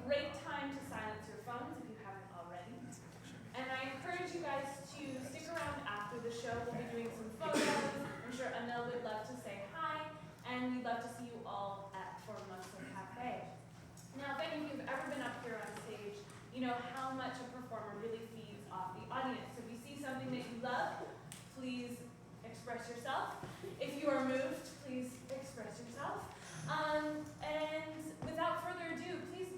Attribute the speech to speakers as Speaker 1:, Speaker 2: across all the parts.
Speaker 1: great time to silence your phones if you haven't already. And I encourage you guys to stick around after the show. We'll be doing some photos. I'm sure Anil would love to say hi. And we'd love to see you all for Muscle Cafe. Now, if any of you have ever been up here on stage, you know how much a performer really feeds off the audience. So if you see something that you love, please express yourself. If you are moved, please express yourself. And without further ado, please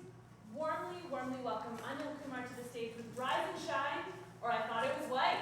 Speaker 1: warmly welcome Anil Kumar to the stage with Rise and Shine, or I Thought It Was White.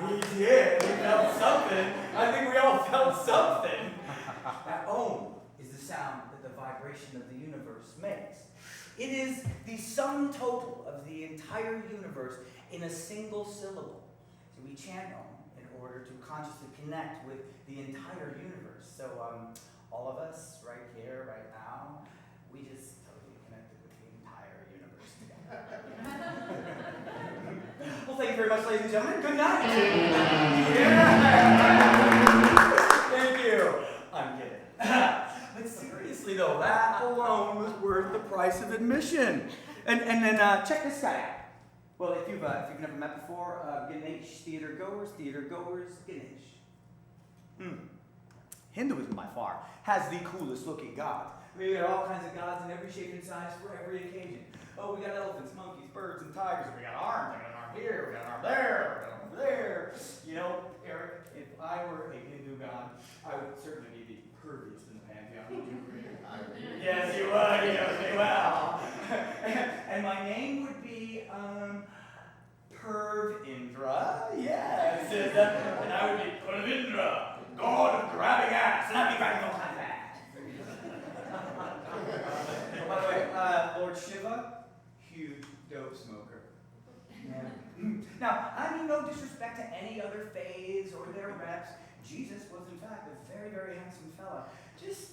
Speaker 2: We did. We felt something. I think we all felt something. That Om is the sound that the vibration of the universe makes. It is the sum total of the entire universe in a single syllable. So we chant Om in order to consciously connect with the entire universe. So all of us right here, right now, we just totally connected with the entire universe together. Well, thank you very much, ladies and gentlemen. Good night. Yeah. Thank you. I'm kidding. But seriously, though, that alone was worth the price of admission. And then check this guy out. Well, if you've never met before, Ganesh, theater goers, Ganesh. Hinduism, by far, has the coolest looking gods. I mean, we got all kinds of gods in every shape and size for every occasion. Oh, we got elephants, monkeys, birds, and tigers. We got arms. We got an arm here. We got an arm there. We got an arm there. You know, Eric, if I were a Hindu god, I would certainly be the curviest in the pantheon. Would you agree? I agree. Yes, you would. You know me well. And my name would be, Perv Indra, yes. And I would be Perv Indra, god of grabbing ass. And I'd be grabbing all kinds of ass. By the way, Lord Shiva, huge dope smoker. Yeah. Now, I mean no disrespect to any other faiths or their reps. Jesus was, in fact, a very, very handsome fella. Just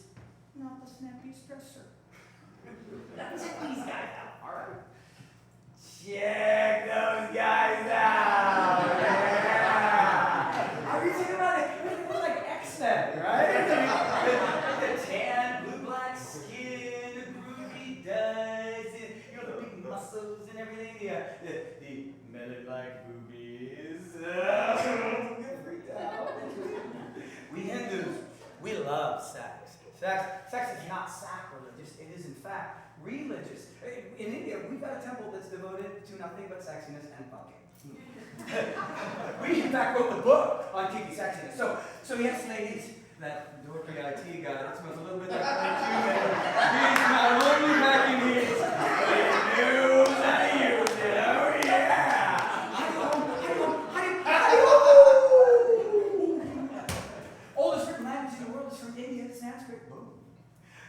Speaker 2: not the snappiest dresser. Check these guys out, all right? Check those guys out! Yeah! Are you thinking about it? It was like X-Men, right? The tan, blue-black skin, the groovy duds, you know, the big muscles and everything, the melon-like boobies. Get freaked out. We Hindus, we love sex. Sex is not sacrilegious, it is in fact religious. In India, we've got a temple that's devoted to nothing but sexiness and fucking. We in fact wrote the book on kinky sexiness. So yes, ladies, that dorky IT guy that smells a little bit like he's not only back in his, but he knows how to use it. Oh yeah! Oldest written language in the world is from India, Sanskrit. Boom.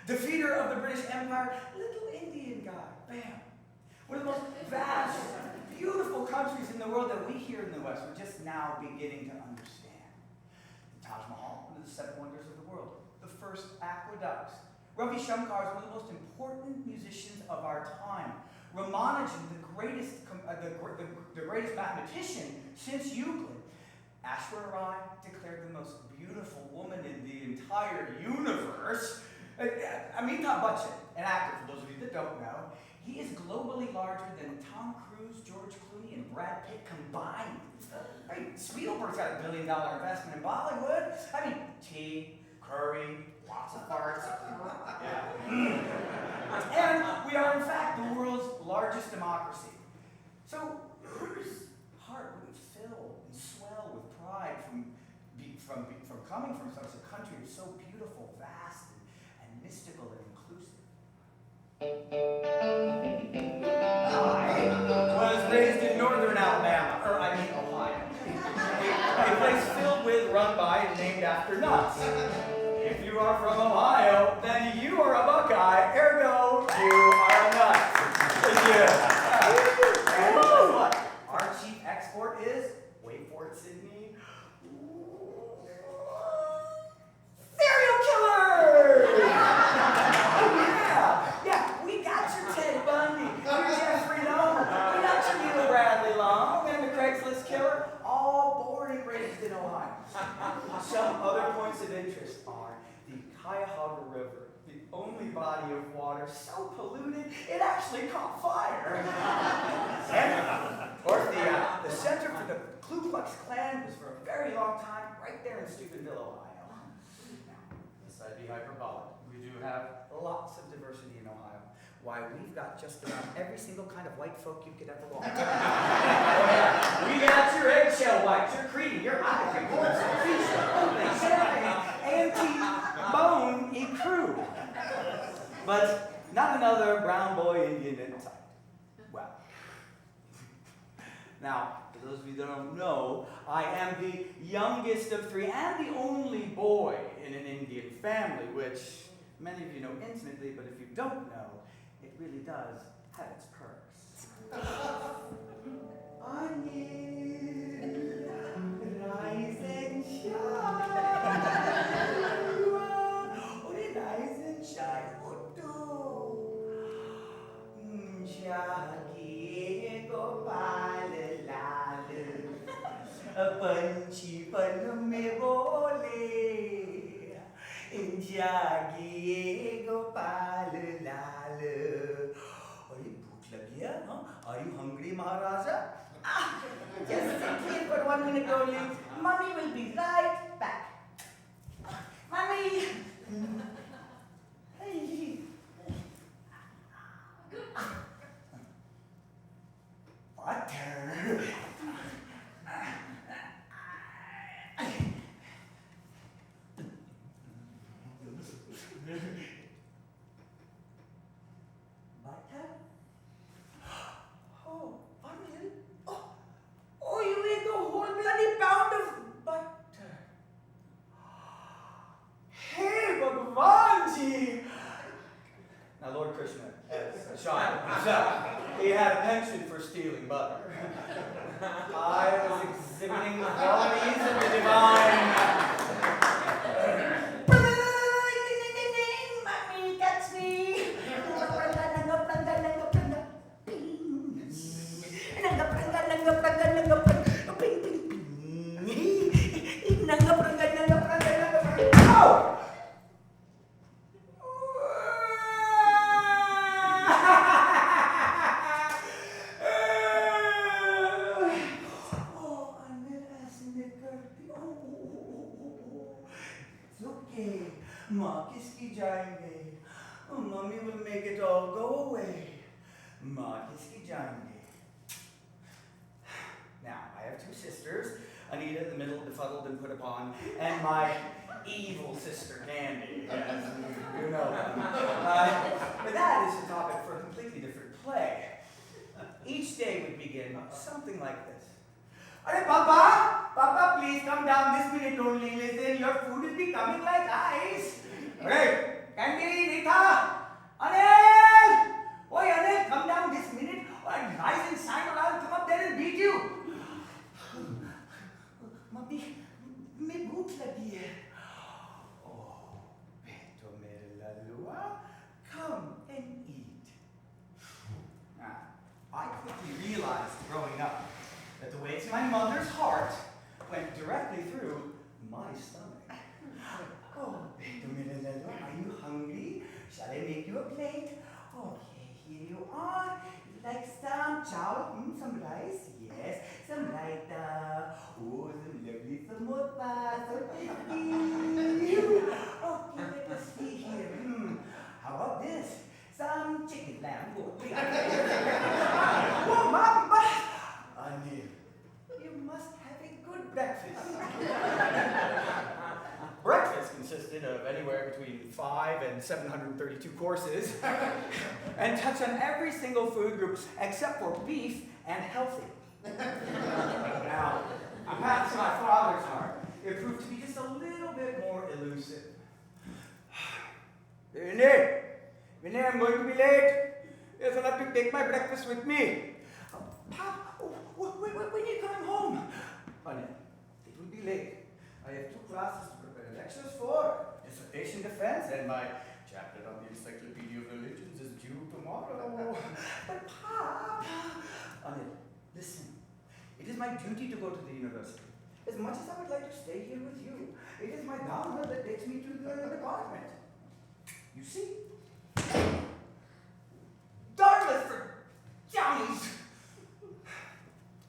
Speaker 2: Defeater of the British Empire, little Indian guy. Bam. One of the most vast, beautiful countries in the world that we here in the West are just now beginning to understand. The Taj Mahal, one of the 7 wonders of the world. The first aqueducts. Ravi Shankar is one of the most important musicians of our time. Ramanujan, the greatest mathematician since Euclid. Ashwara Rai, declared the most beautiful woman in the entire universe. Amitabh Bachchan, an actor, for those of you that don't know, he is globally larger than Tom Cruise, George Clooney, and Brad Pitt combined. I mean, Spielberg's got $1 billion investment in Bollywood. I mean, tea, curry, lots of farts. Yeah. And we are, in fact, the world's largest democracy. So, whose heart wouldn't fill and swell with pride from coming from such a country that's so beautiful, vast, and mystical and inclusive? I was raised in northern Alabama, Ohio. A place filled with, run by, and named after nuts. If you are from Ohio, then you are a Buckeye, ergo, you are a nut. Yeah. And guess what? Our chief export is, wait for it, Sydney, serial killers! Yeah, we got your Ted Bundy, your Jeffrey Dahmer, we got your Neil Bradley Long, and the Craigslist killer, all born and raised in Ohio. Some other points of interest are the Cuyahoga River, the only body of water so polluted it actually caught fire. And, of course, the center for the Ku Klux Klan was for a very long time right there in Steubenville, Ohio. Now, this I'd be hyperbolic. We do have lots of diversity in Ohio. Why, we've got just about every single kind of white folk you could ever want. Oh, yeah. We got your eggshell whites, your Creedy, your Irish, your Cornish, your Fish, Champagne, antique, bone, crew. But not another brown boy Indian in sight. Well, now, for those of you that don't know, I am the youngest of 3 and the only boy in an Indian family, which many of you know intimately, but if you don't know, it really does have its perks. Anil, rise and shine. Rise and shine. Jagi Gopal Lal, Panchi Pan me bole. Jagi Gopal Lal. Are you bhook lagi hai, huh? Are you hungry, Maharaja? Just sit here for 1 minute only. Mommy will be right back. Mommy! Hey. Butter. Butter? pension for stealing butter. I was exhibiting the qualities of the divine. Mommy, catch me. Oh! माँ किसकी जाएंगे mummy will make it all go away माँ किसकी जाएंगे Now I have two sisters Anita in the middle befuddled and put upon and my evil sister Candy yes, you know but that is a topic for a completely different play each day would begin something like this Arey Papa, Papa, please come down this minute only. Listen, your food is becoming like ice. Hey, Candy, Rita, Anil! Oi, Anil, come down this minute or I'll rise and shine or I'll come up there and beat you. Mummy, me bhook lagi hai. Oh, beto mere lalua, come and eat. Now, I quickly realized growing up that the way to my mother's heart went directly through my stomach. Oh, are you hungry? Shall I make you a plate? Okay, here you are. You like some chow? Some rice? Yes. Some raita. Oh, some lovely samosa. So tasty. Okay, let us see here. How about this? Some chicken lamb. Oh, Mom, Anil, you must have a good breakfast. Breakfast consisted of anywhere between 5 and 732 courses and touched on every single food group except for beef and healthy. Now, a path to my father's heart, it proved to be just a little bit more elusive. Vinay, I'm going to be late. Yes, I'll have to take my breakfast with me. Pop, when are you coming home? Honey, it will be late. I have 2 classes to prepare lectures for, dissertation defense, and my chapter on the Encyclopedia of Religions is due tomorrow. But Pop, Anil, listen. It is my duty to go to the university. As much as I would like to stay here with you, it is my dharma that takes me to the department. You see? Dharma's for Johnny's.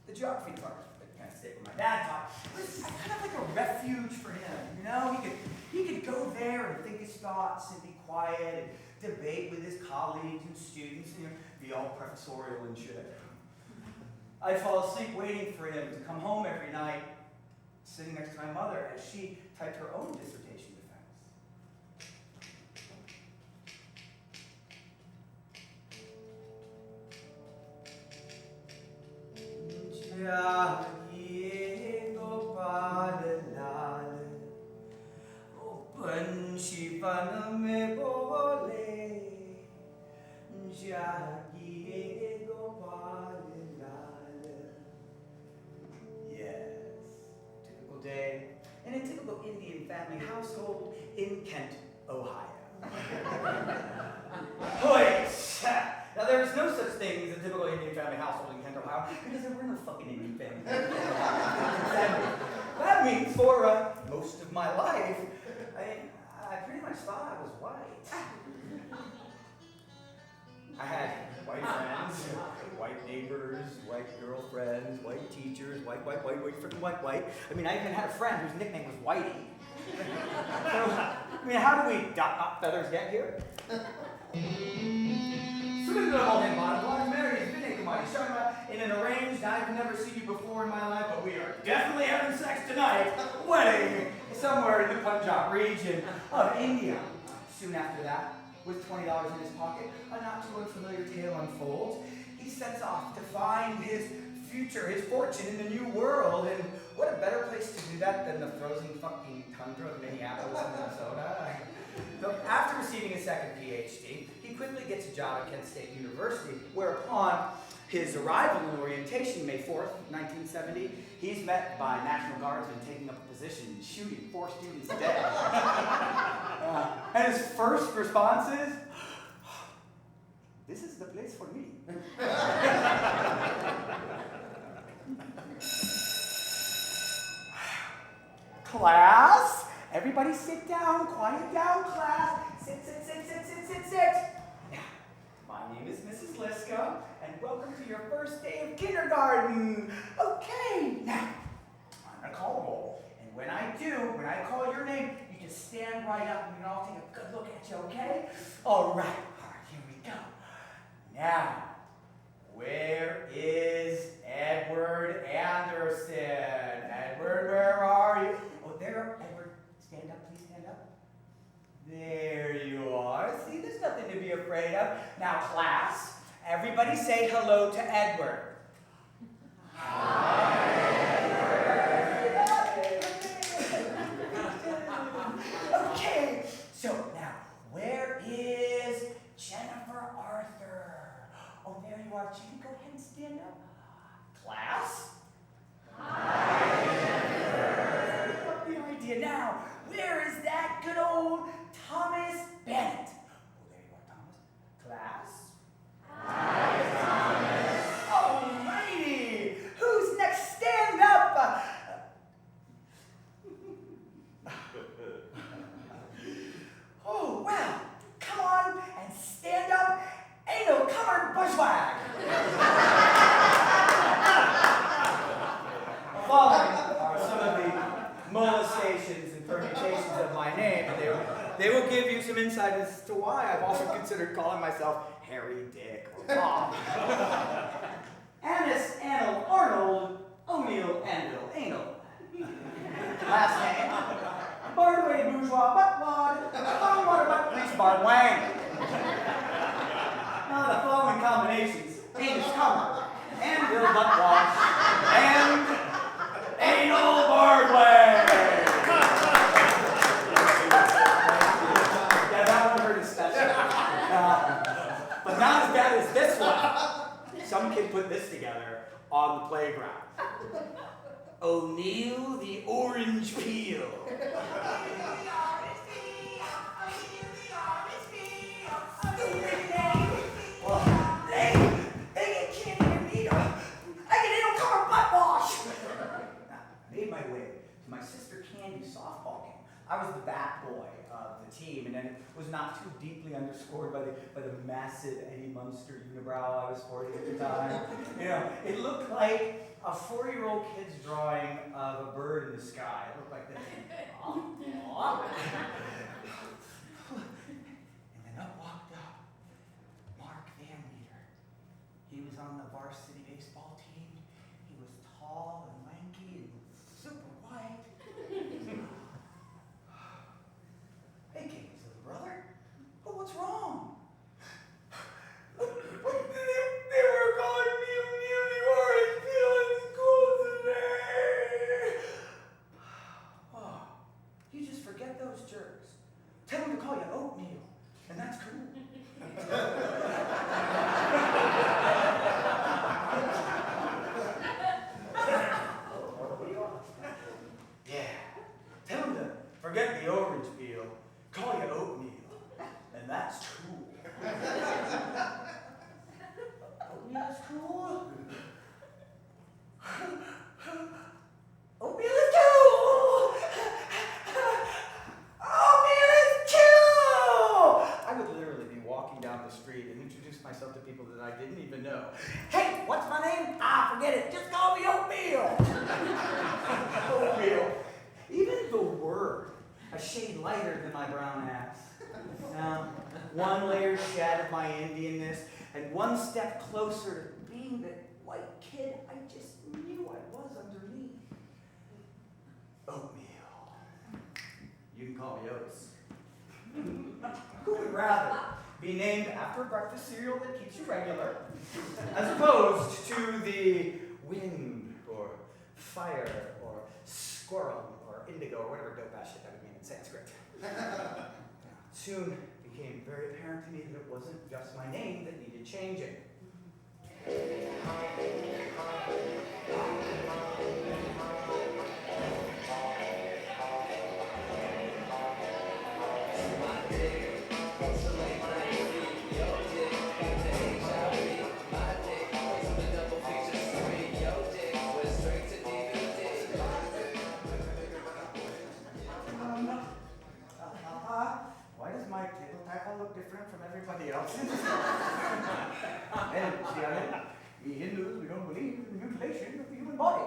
Speaker 2: The geography part, I can't stay where my dad taught. It was kind of like a refuge for him, you know? He could go there and think his thoughts and be quiet and debate with his colleagues and students and be all professorial and shit. I'd fall asleep waiting for him to come home every night, sitting next to my mother as she typed her own dissertation defense. Jagiye Gopal Lal, O Panchi Pan mein bole, Jagiye Gopal Lal. Yes, typical day in a typical Indian family household in Kent, Ohio. Hoist! Now, there is no such thing as a typical Indian family household in Kent, Ohio, because there were no fucking Indian families. That means for most of my life, I pretty much thought I was white. I had white friends, white neighbors, white girlfriends, white teachers, white, freaking white. I mean, I even had a friend whose nickname was Whitey. So, I mean, how do we feathers get here? In an arranged, I've never seen you before in my life, but we are definitely having sex tonight, wedding somewhere in the Punjab region of India. Soon after that, with $20 in his pocket, a not too unfamiliar tale unfolds. He sets off to find his future, his fortune in the new world, and what a better place to do that than the frozen fucking tundra of Minneapolis, Minnesota. So after receiving his second PhD, he quickly gets a job at Kent State University, whereupon His arrival in orientation, May 4th, 1970, he's met by National Guardsmen taking up a position shooting 4 students dead. And his first response is, "This is the place for me." Class, everybody sit down, quiet down, class. Sit. Now, my name is Mrs. Liska, and welcome to your first day of kindergarten. Okay, now, I'm gonna call roll. And when I call your name, you just stand right up and we can all take a good look at you, okay? All right, here we go. Now, where is Edward Anderson? Edward, where are you? Oh, there, Edward, stand up, please stand up. There you are. See, there's nothing to be afraid of. Now, class, everybody say hello to Edward. Hi, Edward. Okay, so now, where is Jennifer Arthur? Oh, there you are. Jenny, go ahead and stand up. Class? Hi, Jennifer. The idea now. Where is that good old Thomas Bennett? Oh, there you are, Thomas. Class? Hi, Thomas. Alrighty. Who's next? Stand up. Oh, well, come on and stand up. Anil, Kumar, bushwhack. Following are some of the molestations and permutations of my name, and they will give you some insight as to why I've also considered calling myself Harry, Dick, or Bob. Annis, Anil, Arnold, O'Neill, Anvil, Anal. Last name, Bardway, Bourgeois, Buttwad, Bongwater, Butt, Police, Bard, Wang. Now the following combinations: Anus, Kumar, Anvil, Buttwash, and Anal Bardway. Yeah, that one hurt especially. But not as bad as this one. Some kid put this together on the playground. O'Neill the Orange Peel. They get candy and needle. I get it'll cover butt wash. I made my way to my sister Candy's softball game. I was the bat boy of the team, and then it was not too deeply underscored by the massive Eddie Munster unibrow I was sporting at the time. You know, it looked like a 4-year-old kid's drawing of a bird in the sky. It looked like this. And then up walked Mark Van Meter. He was on the varsity baseball team. He was tall and lanky and super white. Hey, Katie's little brother. Oh, what's wrong? They were calling me O'Neill the Orange Peel in school today. Oh, you just forget those jerks. Tell them to call you Oatmeal, and that's cool. Yeah, tell them to forget the orange peel, call you Oatmeal, and that's cool. Oatmeal is cool? Oatmeal is cool! Oatmeal is cool! I would literally be walking down the street and introduce myself to people that I didn't even know. Hey, what's my name? Ah, forget it. Just call me Oatmeal. Oatmeal. Even the word, a shade lighter than my brown ass. Now, one layer shed of my Indianness, and one step closer to being the white kid I just knew I was underneath. Oatmeal. You can call me Oats. Who would rather be named after a breakfast cereal that keeps you regular, as opposed to the wind, or fire, or squirrel, or indigo, or whatever dope ass shit that would mean in Sanskrit? Soon became very apparent to me that it wasn't just my name that needed changing. Why does my table tackle look different from everybody else's? And see, we Hindus, we don't believe in the mutilation of the human body.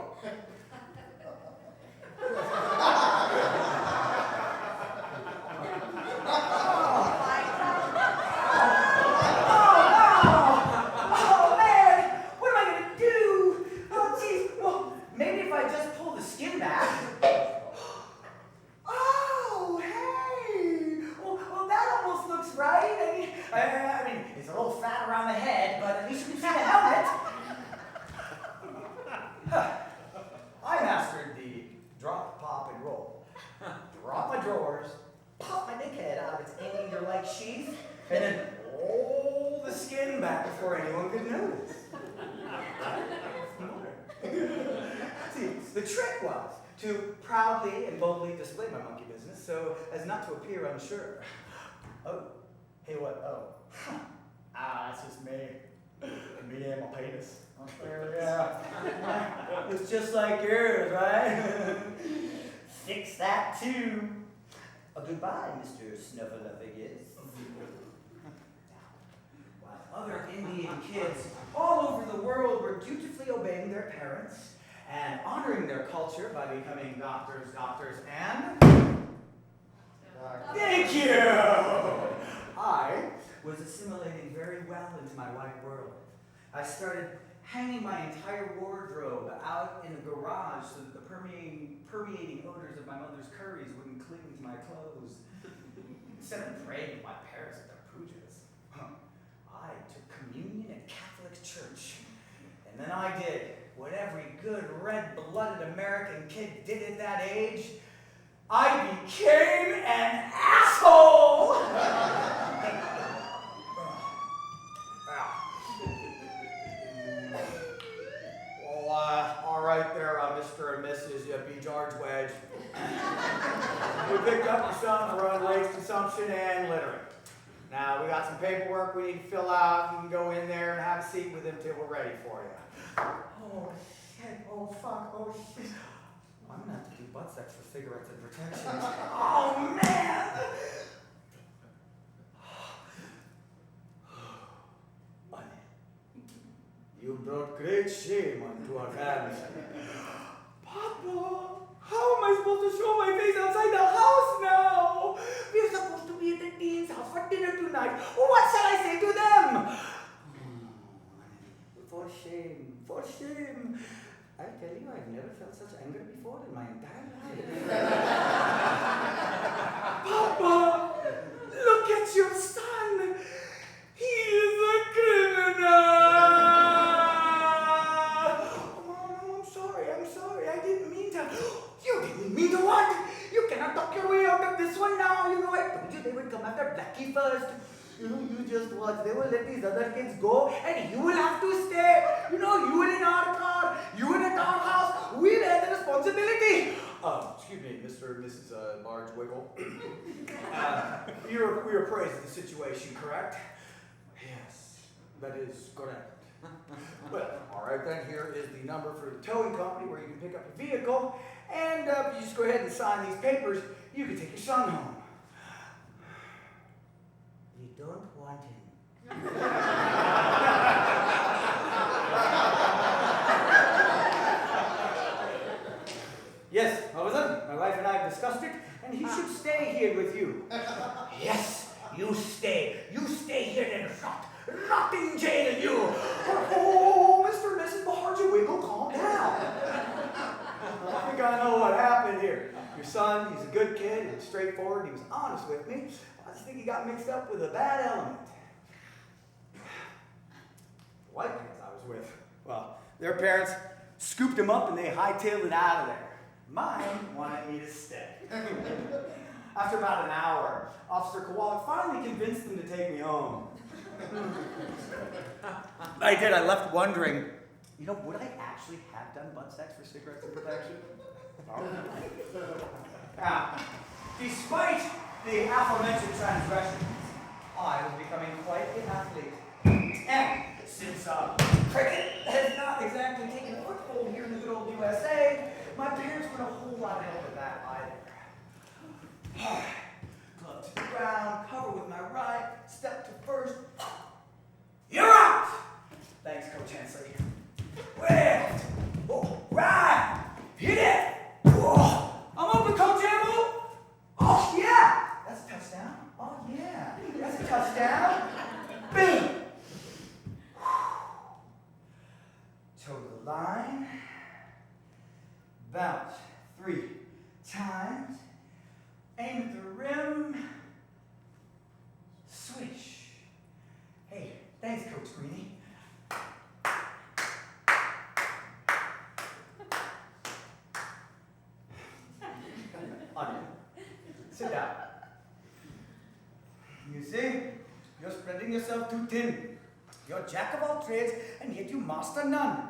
Speaker 2: Oh, man! What am I going to do? Oh, geez. Well, maybe if I just pull the skin back. Oh, hey! Well, that almost looks right. I mean, it's a little fat around the head, but at least you can see the helmet. I mastered the drop, pop, and roll. Drop my drawers, pop my dickhead out of its anteater-like sheath, and then roll the skin back before anyone could notice. See, the trick was to proudly and boldly display my monkey business so as not to appear unsure. Oh, hey, what? Oh. That's just me. Me and my penis. Yeah. It's just like yours, right? Fix that too. Goodbye, Mr. Snuffleupagus. While other Indian kids all over the world were dutifully obeying their parents and honoring their culture by becoming doctors, and... Thank you! I was assimilating very well into my white world. I started hanging my entire wardrobe out in the garage so that the permeating odors of my mother's curries wouldn't cling to my clothes. Instead of praying with my parents at their pujas, I took communion at Catholic church. And then I did what every good red-blooded American kid did at that age. I became an asshole! Well, all right there, Mr. and Mrs. B. George Wedge. We picked up your son for unlaced consumption and littering. Now, we got some paperwork we need to fill out. You can go in there and have a seat with him till we're ready for you. Oh, shit. Oh, fuck. Oh, shit. I'm gonna have to do butt sex for cigarettes and protection. Oh, man! You brought great shame onto our family. Papa, how am I supposed to show my face outside the house now? We're supposed to be at the dean's house for dinner tonight. What shall I say to them? For shame, for shame. I tell you, I've never felt such anger before in my entire life. Papa, look at your son. He is a criminal. You didn't mean to what? You cannot talk your way out of this one now. You know, I told you they would come after Blackie first. You know, you just watch. They will let these other kids go, and you will have to stay. You know, you will in our car, you in a townhouse. We bear the responsibility. Excuse me, Mr. and Mrs. Large Wiggle. We are appraised of the situation, correct? Yes, that is correct. Well, all right then, here is the number for the towing company where you can pick up your vehicle, and if you just go ahead and sign these papers, you can take your son home. You don't want him. Yes, what was it? My wife and I have discussed it, and he should stay here with you. Yes, you stay. You stay here and rot in jail, you. Oh, Mr. and Mrs. Wiggle, calm down. I think I know what happened here. Your son, he's a good kid, he's straightforward, he was honest with me. I just think he got mixed up with a bad element. The white kids I was with, well, their parents scooped him up and they hightailed it out of there. Mine wanted me to stay. After about an hour, Officer Kowalik finally convinced them to take me home. I did. I left wondering, would I actually have done butt sex for cigarettes and protection? Now, despite the aforementioned transgressions, I was becoming quite an athlete. And since cricket has not exactly taken a foothold here in the good old USA, my parents weren't a whole lot of help with that either. Glove to the ground, cover with my right, step to first. You're out! Thanks, Coach Hensley. Left, right, hit it. Whoa. I'm open, Coach Hamel. Oh, yeah. That's a touchdown. Oh, yeah. That's a touchdown. Boom. Toe the line. Bounce 3 times. Aim at the rim. Swish. Hey, thanks, Coach Greenie. Sit down. You see, you're spreading yourself too thin. You're a jack of all trades, and yet you master none.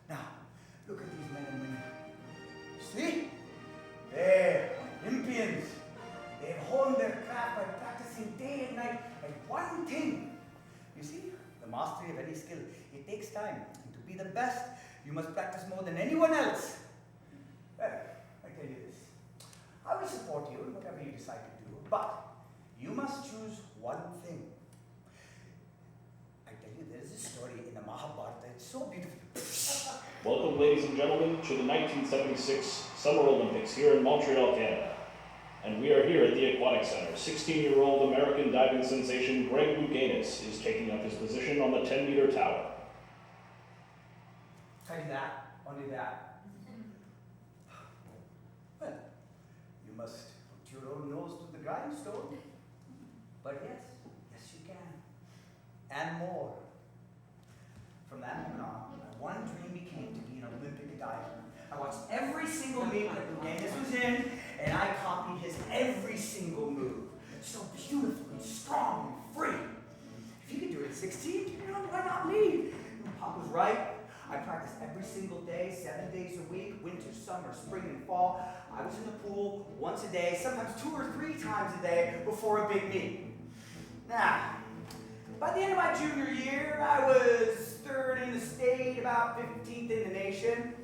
Speaker 2: Now, look at these men and women. See? They're Olympians. They've honed their craft by practicing day and night at one thing. You see, the mastery of any skill, it takes time. And to be the best, you must practice more than anyone else. Well, I tell you this. I will support you in whatever you decide to do, but you must choose one thing. I tell you, there is a story in the Mahabharata. It's so beautiful.
Speaker 3: Welcome, ladies and gentlemen, to the 1976 Summer Olympics here in Montreal, Canada. And we are here at the Aquatic Center. 16-year-old American diving sensation Greg Louganis is taking up his position on the 10-meter tower.
Speaker 2: Tell you that, only that. Well, you must put your own nose to the grindstone. But yes, you can. And more. From that moment on, my one dream became to be an Olympic diver. I watched every single meet that Louganis was in, and I copied his every single move. So beautiful and strong and free. If you could do it at 16, why not me? Pop was right. I practiced every single day, 7 days a week, winter, summer, spring, and fall. I was in the pool once a day, sometimes 2 or 3 times a day before a big meet. Now, by the end of my junior year, I was 3rd in the state, about 15th in the nation.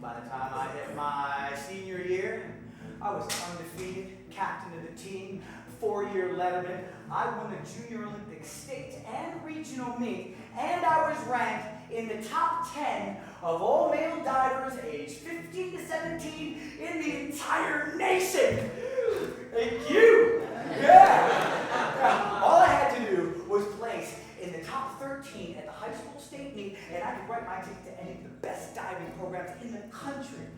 Speaker 2: By the time I hit my senior year, I was undefeated, captain of the team, 4-year letterman. I won the Junior Olympic state and regional meet, and I was ranked in the top 10 of all male divers aged 15 to 17 in the entire nation. Thank you. Yeah. All I had to do was place in the top 13 at the high school state meet, and I could write my ticket to any of the best diving programs in the country.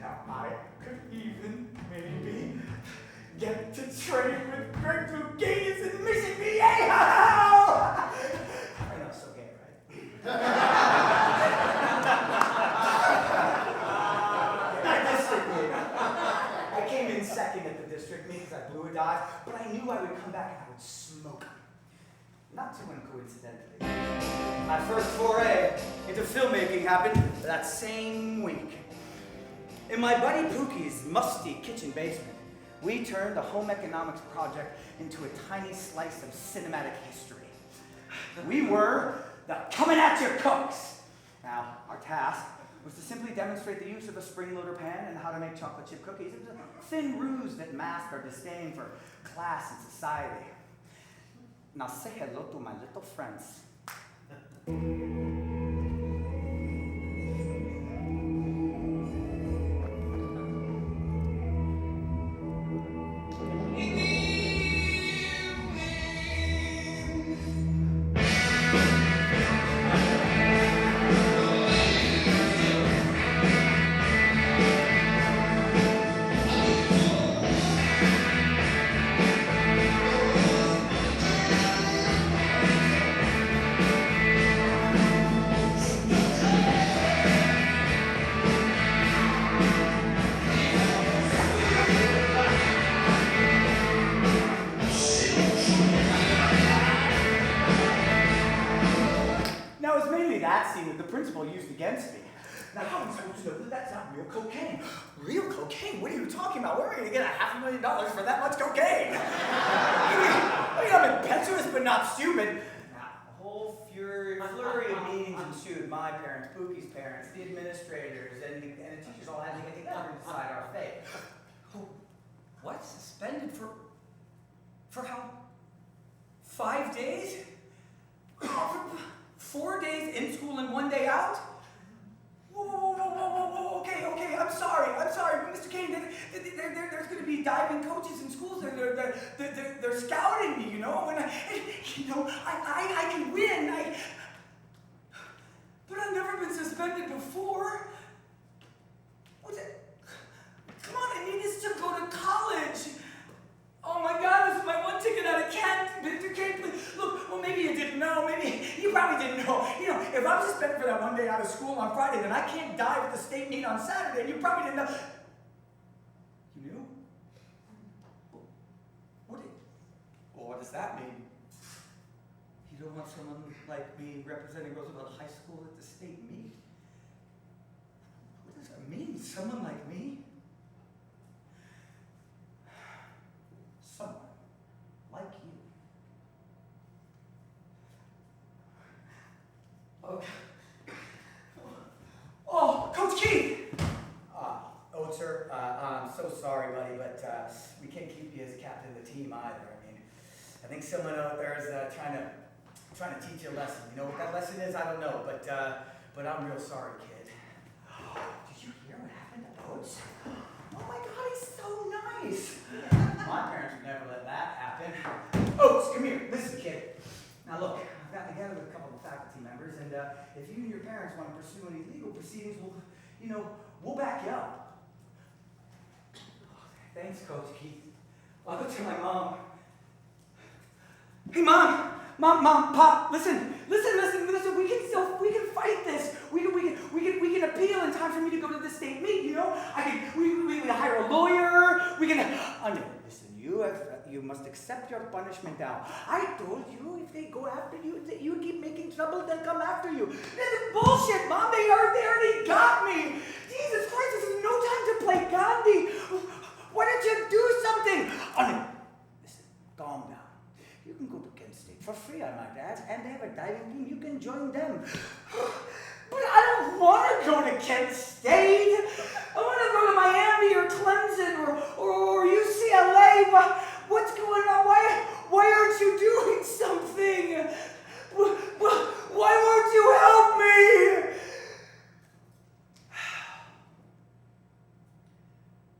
Speaker 2: Now, I could even maybe get to train with Greg Louganis in Michigan. I know, so gay, right? District meet. I came in second at the district meet because I blew a dive, but I knew I would come back and I would smoke them. Not too uncoincidentally. My first foray into filmmaking happened that same week. In my buddy Pookie's musty kitchen basement, we turned a home economics project into a tiny slice of cinematic history. We were the coming at you cooks. Now, our task was to simply demonstrate the use of a spring loader pan and how to make chocolate chip cookies. It was a thin ruse that masked our disdain for class and society. Now say hello to my little friends. Now, how are we supposed to know that that's not real cocaine?
Speaker 4: Real cocaine? What are you talking about? Where are we going to get $500,000 for that much cocaine? I'm impetuous but not stupid.
Speaker 2: Now, a whole flurry of meetings ensued. My parents, Pookie's parents, the administrators, and the teachers all had to get together to decide our fate.
Speaker 4: What? Suspended for how? 5 days? 4 days in school and 1 day out? Whoa. Okay, I'm sorry, but Mr. Kane, there's going to be diving coaches in schools. They're scouting me, you know, and I can win. But I've never been suspended before. What's it? Come on, I need this to go to college. Oh my God, this is my one ticket out of Kent. Mr. Kane, please. Look, well, maybe you didn't know. Maybe you probably didn't know. You know, if I'm suspended for that 1 day out of school on Friday, then I can't dive at the state meet on Saturday. And you probably didn't know. You knew? What does that mean? You don't want someone like me representing Roosevelt High School at the state meet? What does that mean? Someone like me? Someone like you. Okay. Oh, Coach Keith! Sir, I'm so sorry, buddy, but we can't keep you as captain of the team either. I mean, I think someone out there is trying to teach you a lesson. You know what that lesson is? I don't know, but I'm real sorry, kid. Did you hear what happened to Oates? Oh my God, he's so nice. My parents would never let that happen. Oates, come here. Listen, kid. Now look, I've gotten together with a couple of faculty members, and if you and your parents want to pursue any legal proceedings, we'll back you up. Thanks, Coach Keith. I'll go tell my mom. Hey, Mom, Pop, listen. We can fight this. We can appeal in time for me to go to the state meet. You know, we can hire a lawyer. We can. Anil, listen, you must accept your punishment now. I told you if they go after you, that you keep making trouble, they'll come after you. This is bullshit, Mom. They already got me. Jesus Christ, this is no time to play Gandhi. Why don't you do something? Anil, listen, calm down. You can go to Kent State for free, I might add, and they have a diving team. You can join them. But I don't want to go to Kent State. I want to go to Miami or Clemson or UCLA. What's going on? Why aren't you doing something? Why won't you help me?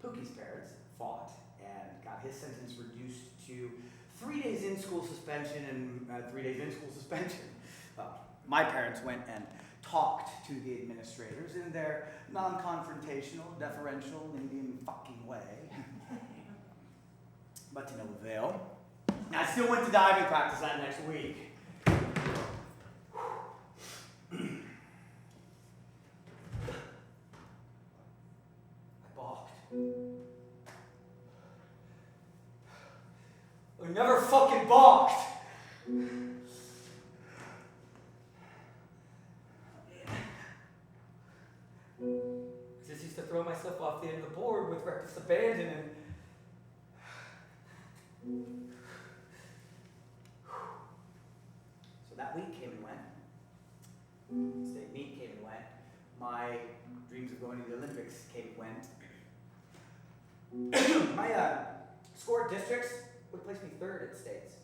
Speaker 4: Pookie's parents fought and got his sentence reduced to 3 days in school suspension and 3 days in school suspension. My parents went and talked to the administrators in their non-confrontational, deferential, Indian fucking way. But to no avail. I still went to diving practice that next week. I balked. I never fucking balked. I just used to throw myself off the end of the board with reckless abandon and so that week came and went. State meet came and went. My dreams of going to the Olympics came and went. My score districts would place me third at states.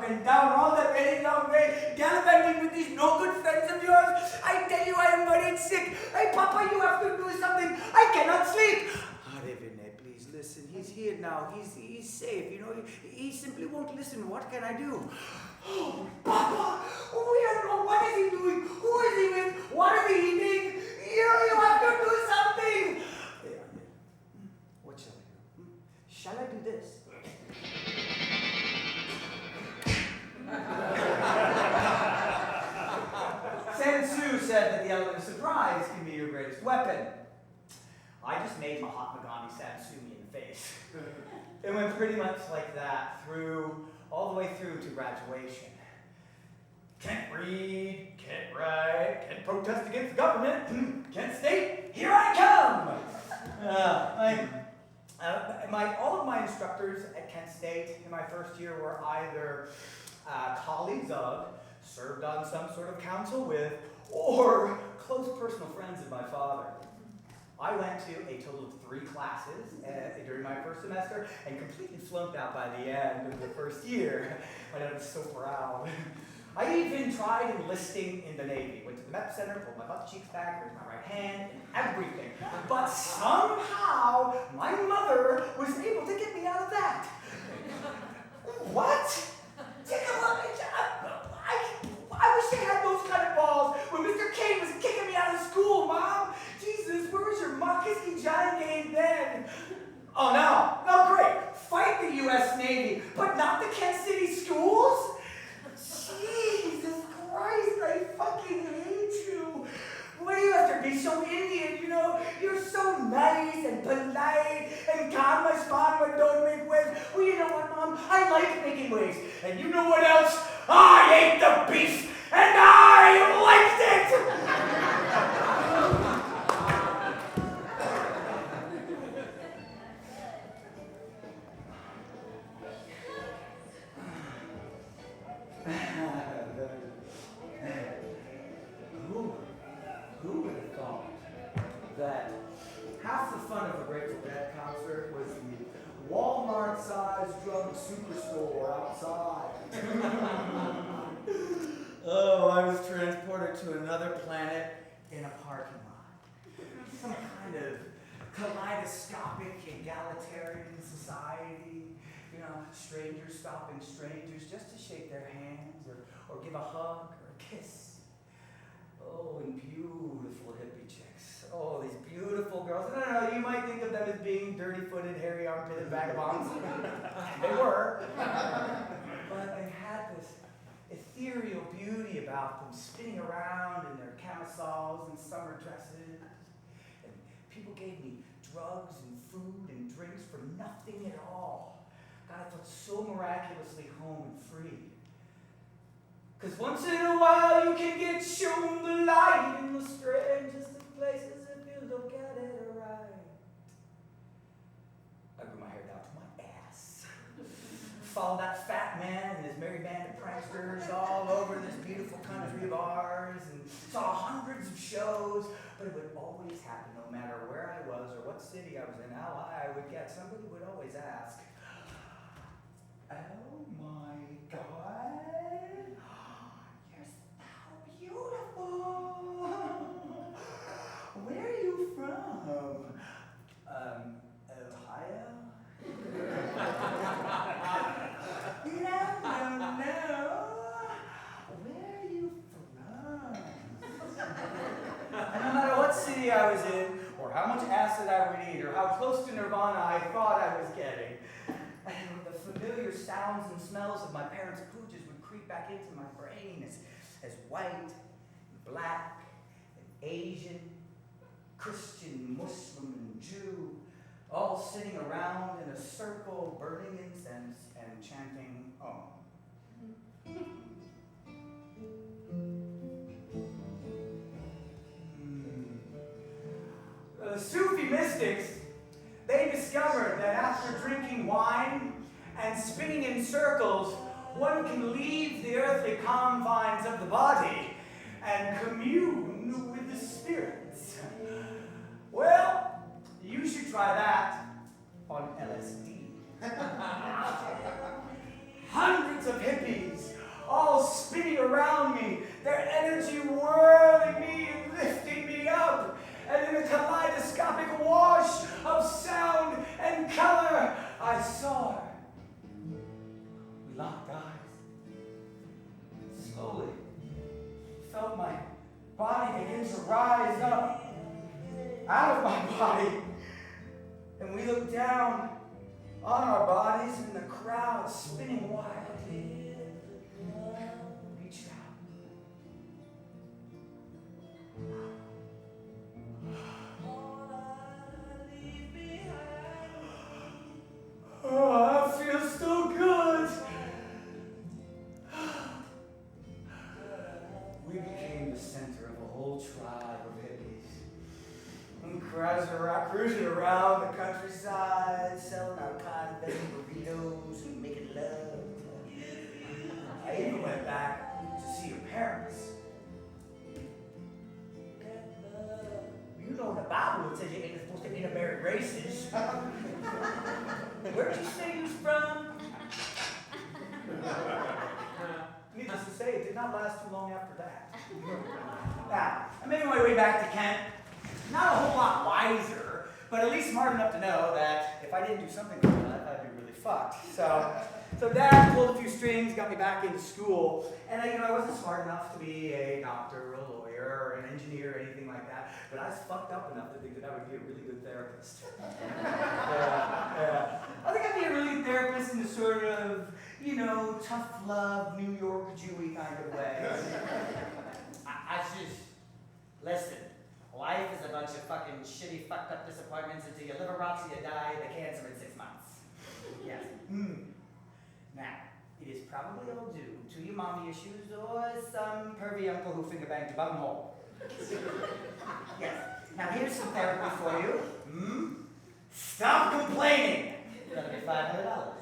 Speaker 4: and down all the very long way, gallivanting with these no good friends of yours. I tell you, I am worried sick. Hey, Papa, you have to do something. I cannot sleep. Reena, please listen. He's here now. He's safe. You know, he simply won't listen. What can I do? Oh, Papa, we don't know. What is he doing? Who is he with? What is he eating? You have to do something. Hey, Anil, what shall I do? Shall I do this? Sansu said that the element of surprise can be your greatest weapon. I just made Mahatma Gandhi Sansu me in the face. It went pretty much like that all the way through to graduation. Can't read, can't write, can't protest against the government, can't state, here I come! All of my instructors at Kent State in my first year were either colleagues of, served on some sort of council with, or close personal friends of my father. I went to a total of 3 classes during my first semester and completely flunked out by the end of the first year. But I was so proud. I even tried enlisting in the Navy. Went to the MEP Center, pulled my butt cheeks back, raised my right hand, and everything. But somehow, my mother was able to get me out of that. What? I wish I had those kind of balls when Mr. Kane was kicking me out of school, Mom. Jesus, where was your Makisky giant game then? Oh, no, great. Fight the U.S. Navy, but not the Kent City schools? Jesus Christ, I fucking hate you. Why do you have to be so Indian, you know? You're so nice and polite and calm my spine but don't make waves. Well, you know what, Mom? I like making waves. And you know what else? I ate the beef and I liked it! Who would have thought that half the fun of a Grateful Dead concert was the Walmart-sized drug superstore outside? Oh, I was transported to another planet in a parking lot. Some kind of kaleidoscopic egalitarian society. You know, strangers stopping strangers just to shake their hands or give a hug or a kiss. Oh, and beautiful hippie chicks. Oh, these beautiful girls. No, you might think of them as being dirty-footed, hairy-armpitted vagabonds. They were. But they had this ethereal beauty about them, spinning around in their camisoles and summer dresses. And people gave me drugs and food and drinks for nothing at all. God, I felt so miraculously home and free. Because once in a while you can get shown the light in the strangest of places if you look at it right. I grew my hair down to my ass. Followed that fat man and his merry band of pranksters all over this beautiful country of ours and saw hundreds of shows, but it would always happen no matter where I was or what city I was in, how high I would get. Somebody would always ask, oh my God. Beautiful. Where are you from? Ohio? No. Where are you from? And no matter what city I was in, or how much acid I would eat, or how close to nirvana I thought I was getting, and the familiar sounds and smells of my parents' pooches would creep back into my brain as white, Black, and Asian, Christian, Muslim, and Jew, all sitting around in a circle, burning incense and chanting Om. The Sufi mystics, they discovered that after drinking wine and spinning in circles, one can leave the earthly confines of the body and commune with the spirits. Well, you should try that on LSD. Hundreds of hippies down on our bodies and the crowd spinning wildly. Reached out. Oh, I feel so good. We became the center of a whole tribe of hippies. And cruising around the countryside, selling our cotton burritos and making love. I even went back to see your parents. You know in the Bible it says you ain't supposed to intermarry races. Where'd you say you was from? Needless to say, it did not last too long after that. Now, I'm making my way back to Kent. Not a whole lot wiser, but at least smart enough to know that if I didn't do something with my life, I'd be really fucked. So Dad pulled a few strings, got me back into school, and I wasn't smart enough to be a doctor or a lawyer or an engineer or anything like that, but I was fucked up enough to think that I would be a really good therapist. Yeah. I think I'd be a really good therapist in the sort of, tough love, New York Jewy kind of way.
Speaker 5: I just, listen, life is a bunch of fucking shitty, fucked up disappointments until your liver rots and you die of the cancer in 6 months. Yes. Now, it is probably all due to your mommy issues or some pervy uncle who finger banged your bumhole. Yes. Now here's some therapy for you. Stop complaining! That'll be $500.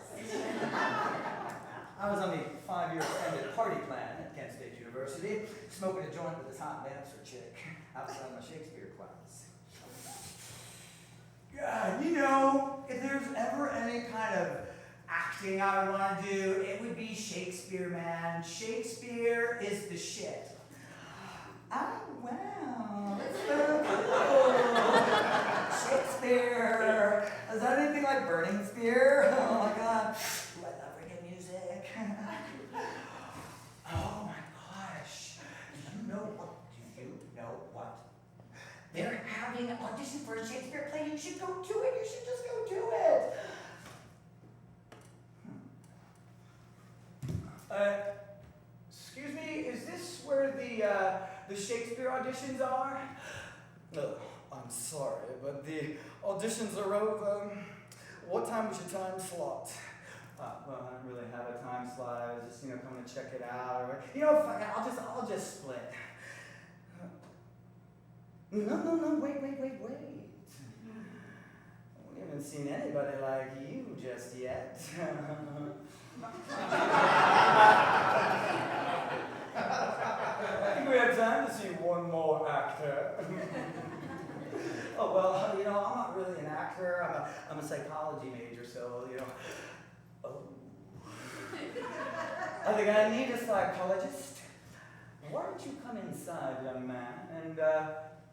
Speaker 5: I was on the 5-year extended party plan at Kent State University, smoking a joint with this hot dancer chick outside my Shakespeare class.
Speaker 4: God, if there's ever any kind of acting I would want to do, it would be Shakespeare, man. Shakespeare is the shit. Oh, wow. That's so cool. Shakespeare. Is that anything like Burning Spear? Oh, my God. Ooh, I love reggae music. Oh, my gosh. Do you know what? They're having an audition for a Shakespeare play. You should go to it. You should just go to it. Excuse me, is this where the Shakespeare auditions are? I'm sorry, but the auditions are over. What time was your time slot? Well, I don't really have a time slot. I was just, coming to check it out. Or, fuck it, I'll just split. No, wait. We haven't seen anybody like you just yet. I think we have time to see one more actor. Oh, well, I'm not really an actor. I'm a psychology major, so, Oh. I think I need a psychologist. Why don't you come inside, young man, and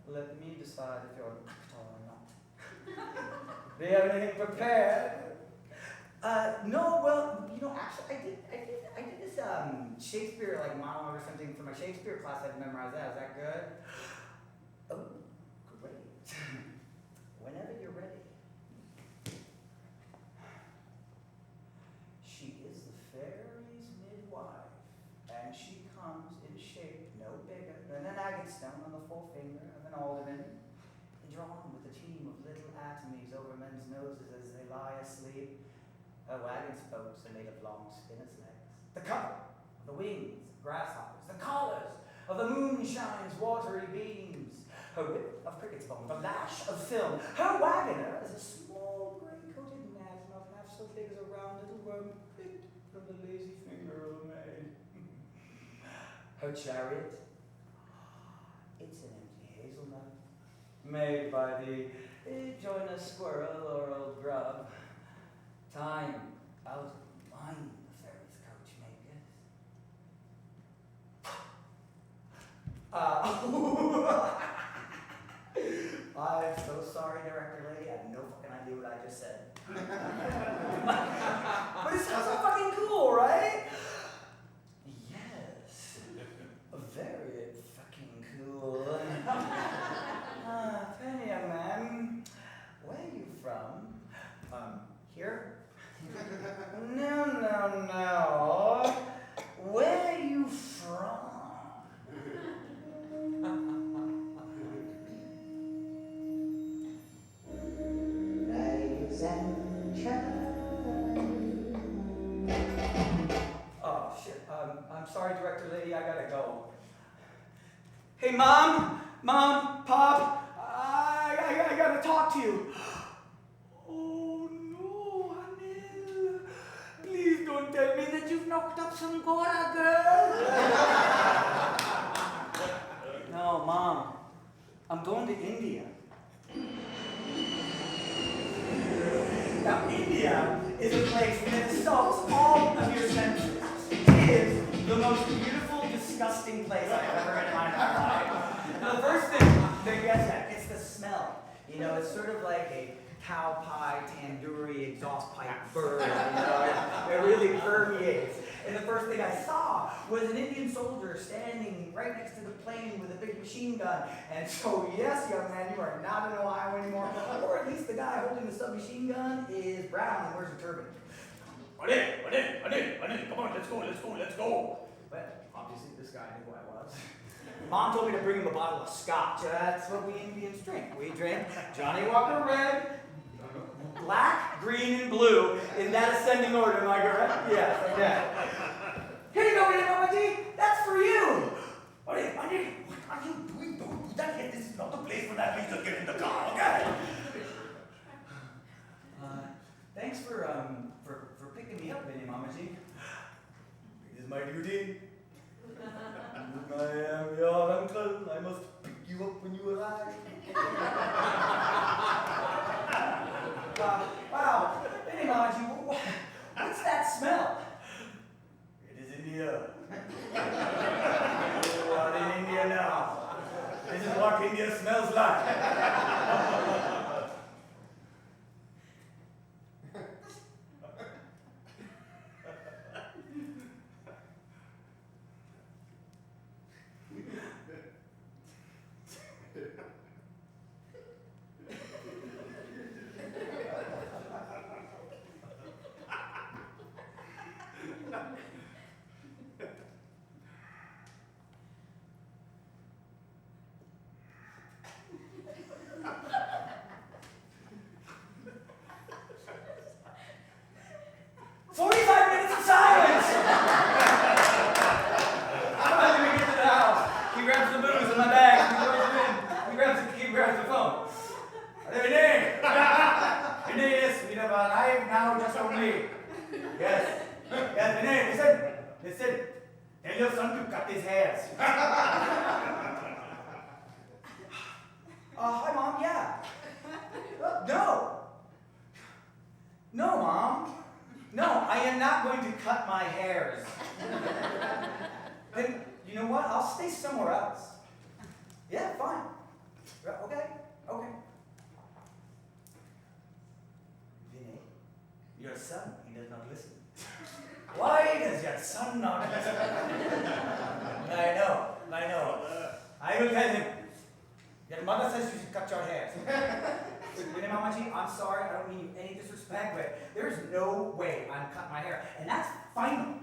Speaker 4: let me decide if you're an actor or not. Do you have anything prepared? No, well, actually, I did this Shakespeare monologue or something for my Shakespeare class. I had to memorize that. Is that good? Oh, great. Whenever you're ready. She is the fairy's midwife, and she comes in shape no bigger than an agate stone on the forefinger of an alderman, drawn with a team of little atomies over men's noses as they lie asleep. Her wagon spokes are made of long spinners' legs. The cover of the wings of grasshoppers. The collars of the moonshine's watery beams. Her whip of cricket's bone. The lash of film. Her wagoner is a small gray-coated gnat, not half so big as a round little worm picked from the lazy finger of a maid. Her chariot. It's an empty hazelnut, made by the joiner squirrel or old grub. Time out of mind, the fairies coach makers. I'm so sorry, director lady. I have no fucking idea what I just said. But it sounds so fucking cool, right? Yes. Very fucking cool. Tell me, young man, where are you from?
Speaker 2: Here? No. Where are you from?
Speaker 4: Oh, shit. I'm sorry, director lady, I gotta go. Hey, Mom, Pop, I gotta talk to you. Oh, no, Anil. Please don't tell me that you've knocked up some Gora girl. No, Mom, I'm going to India. Now, India is a place that assaults all of your senses. It is the most beautiful, disgusting place I've ever been in my entire life. Now, the first thing that gets at, it's the smell. You know, it's sort of like a cow pie, tandoori, exhaust pipe burn. You know, it really permeates. And the first thing I saw was an Indian soldier standing right next to the plane with a big machine gun. And so, yes, young man, you are not in Ohio anymore. Or at least the guy holding the submachine gun is brown and wears a turban.
Speaker 2: Anil, come on, let's go.
Speaker 4: But obviously this guy knew who I was. Mom told me to bring him a bottle of scotch. That's what we Indians drink. We drink Johnny Walker Red, black, green, and blue in that ascending order, am I correct? Yes, okay. Here you go, Reena. That's for you.
Speaker 2: Anil, what are you doing? Don't do that yet. This is not the place for that. Please just get in the car, okay?
Speaker 4: Thanks for picking me up, Vinny Mamaji.
Speaker 2: It is my duty. I am your uncle. I must pick you up when you arrive.
Speaker 4: Wow, Vinny Mamaji, what's that smell?
Speaker 2: It is India. You are in India now. This is what India smells like. Listen. Tell your son to cut his hairs.
Speaker 4: Hi, Mom, yeah. No. No, Mom. No, I am not going to cut my hairs. Then, you know what? I'll stay somewhere else. Yeah, fine. Okay. Vinay, your son, he does not listen. Why does your son not listen? I know. I will tell him. Your mother says you should cut your hair. Vinay Mamaji, I'm sorry, I don't mean any disrespect, but there's no way I'm cutting my hair. And that's final.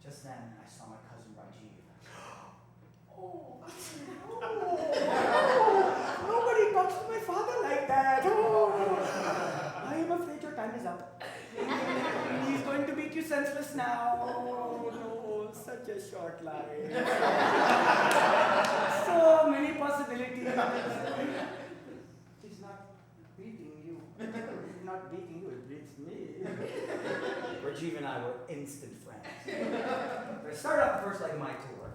Speaker 4: Just then, I saw my cousin Rajiv. Nobody talks to my father like that. I am afraid your time is up. He's going to beat you senseless now. Oh, no, such a short life. So many possibilities. He's not beating you. He's not beating you, it beats me. Rajiv and I were instant friends. I started out the first leg of my tour,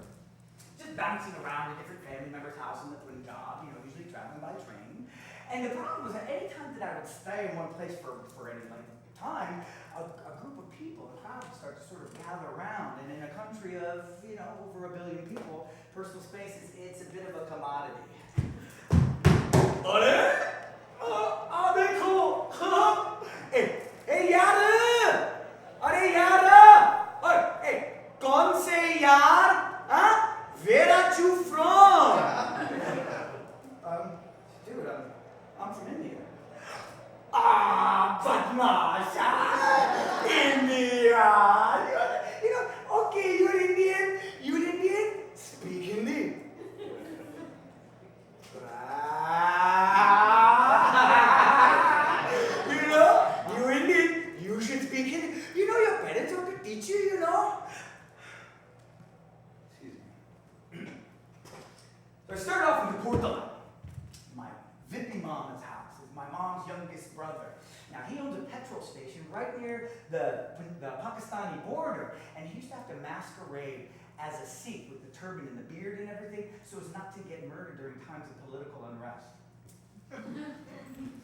Speaker 4: just bouncing around to different family members' houses in the Twin Job, usually traveling by train. And the problem was that any time that I would stay in one place for any length of time, a group of people, a crowd would start to sort of gather around. And in a country of, over 1 billion people, personal space it's a bit of a commodity. Hey, yaar! Arey yaar! Hey, kaun se yaar? Huh? Where are you from? Dude, I'm from India. But Masha, India. Okay, you're Indian. You're Indian. Speak Hindi. You're Indian. You should speak Hindi. Your parents have to teach you. Excuse me. So I started off in Kapurthala. My Vippy Mama's house is my mom's youngest brother. Now he owns a petrol station right near the Pakistani border, and he used to have to masquerade as a Sikh with the turban and the beard and everything, so as not to get murdered during times of political unrest.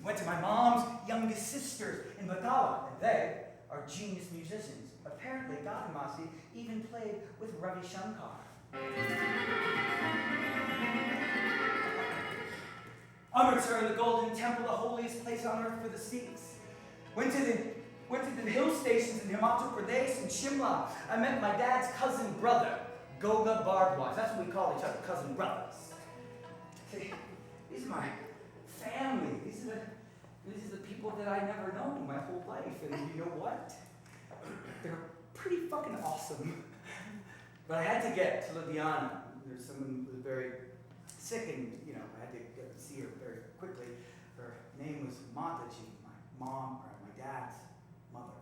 Speaker 4: Went to my mom's youngest sisters in Batala, and they are genius musicians. Apparently, Gadamasi even played with Ravi Shankar. Amritsar, the Golden Temple, the holiest place on earth for the Sikhs. Went to the hill stations in Himachal Pradesh and Shimla. I met my dad's cousin brother, Goga Bardwaj. That's what we call each other, cousin brothers. See, these are my family. These are the people that I never known my whole life. And you know what? They're pretty fucking awesome. But I had to get to Ludhiana. There's someone who was very sick, and I had to get to see her very quickly. Her name was Mataji, my dad's mother.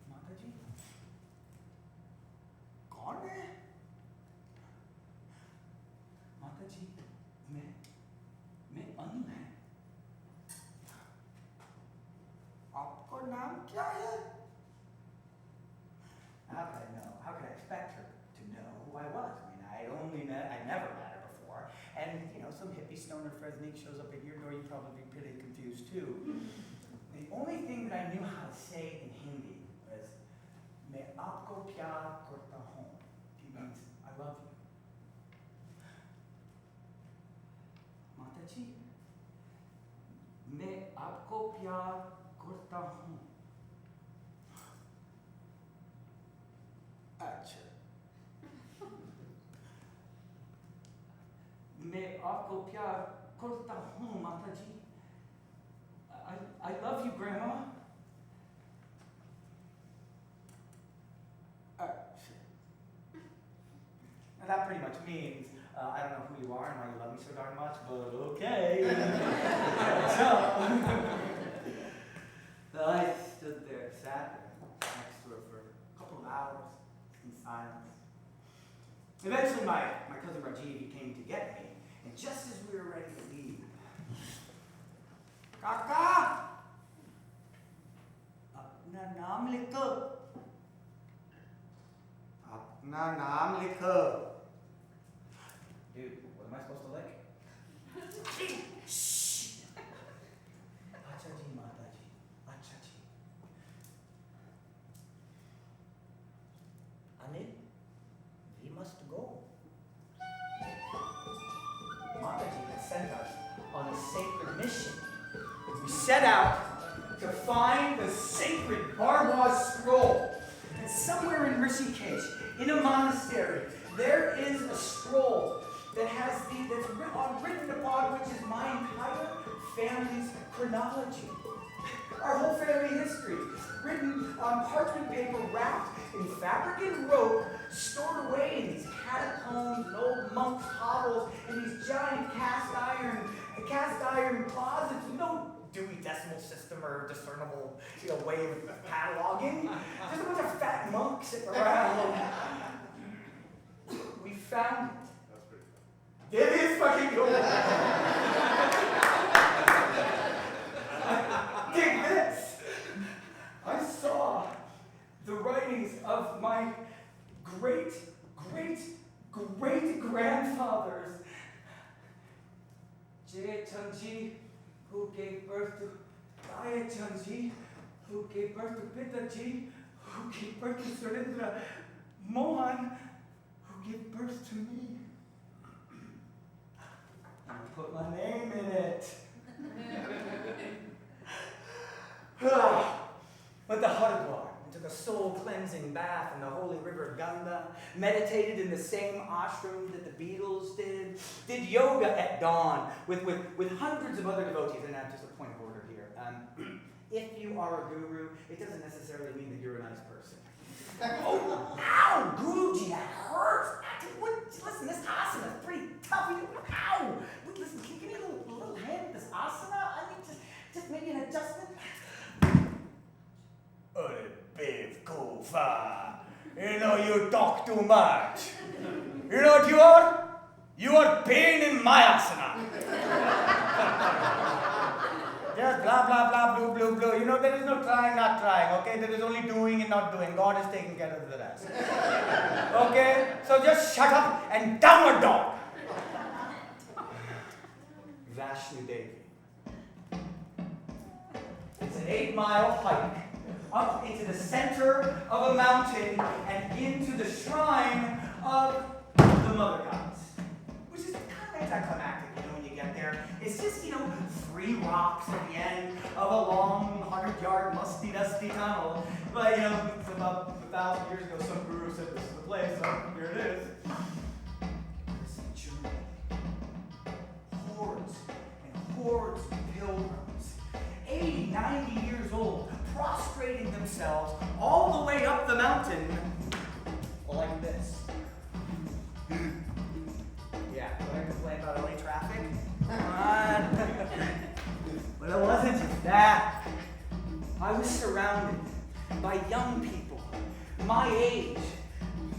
Speaker 4: Mataji? कौन है? Mataji, मैं अनिल है. आपका नाम क्या है? How could I know? How could I expect her to know who I was? I never met her before. And, some hippie stoner Fresnik shows up at your door, you'd probably be pretty confused too. The only thing that I knew how to say in Hindi was, मैं आपको प्यार करता हूँ. It means, I love you. Mataji, मैं आपको प्यार करता हूँ. अच्छा. मैं आपको प्यार करता हूँ, Mataji. I love you, Grandma. अच्छा. Now that pretty much means I don't know who you are and why you love me so darn much, but okay. So, I stood there, sat there next to her for a couple of hours in silence. Eventually, my cousin Rajiv came to get me, and just as we were ready to leave, Kaka! अपना नाम लिखो. अपना नाम लिखो. Dude, what am I supposed to lick? Shh! Acha ji, Mataji. Acha ji. Anil, we must go. Mataji had sent us on a sacred mission. We set out to find the sacred Bardwaj scroll. And somewhere in Rishikesh, in a monastery, there is a scroll that's written upon which is my entire family's chronology. Our whole family history, written on parchment paper wrapped in fabric and rope, stored away in these catacombs and old monks' hovels, in these giant cast iron closets with no Dewey Decimal System or discernible way of cataloging. There's a bunch of fat monks sitting around. We found it.
Speaker 6: That's pretty fun.
Speaker 4: It is fucking cool. Dig this. I saw the writings of my great-great-great-grandfathers. Jay Chanji, who gave birth to Daya Chanji, who gave birth to Pitaji, who gave birth to Surendra Mohan, who gave birth to me. And put my name in it. But the Haridwar, and took a soul-cleansing bath in the holy river Ganga, meditated in the same ashram that the Beatles did yoga at dawn with hundreds of other devotees. And now just a point of order here. If you are a guru, it doesn't necessarily mean that you're a nice person. Oh, ow, Guruji, that hurts. Listen, this asana is pretty tough. Ow! Listen, can you give me a little hand with this asana? I mean, just maybe an adjustment.
Speaker 2: Bev, go far. You know, you talk too much. You know what you are? You are pain in my asana. Just blah, blah, blah, blue, blue, blue. You know, there is no trying, not trying, okay? There is only doing and not doing. God is taking care of the rest. Okay? So just shut up and downward dog.
Speaker 4: Vashnu Devi. It's an 8-mile hike up into the center of a mountain and into the shrine of the Mother Goddess, which is kind of anticlimactic, when you get there. It's just, 3 rocks at the end of a long 100-yard musty, dusty tunnel. But, it's about 1,000 years ago, some guru said this is the place, so here it is. This journey. Hordes and hordes of pilgrims, 80, 90 years old, prostrating themselves all the way up the mountain like this. Yeah, what I complain about LA traffic? Come on. But it wasn't just that. I was surrounded by young people, my age,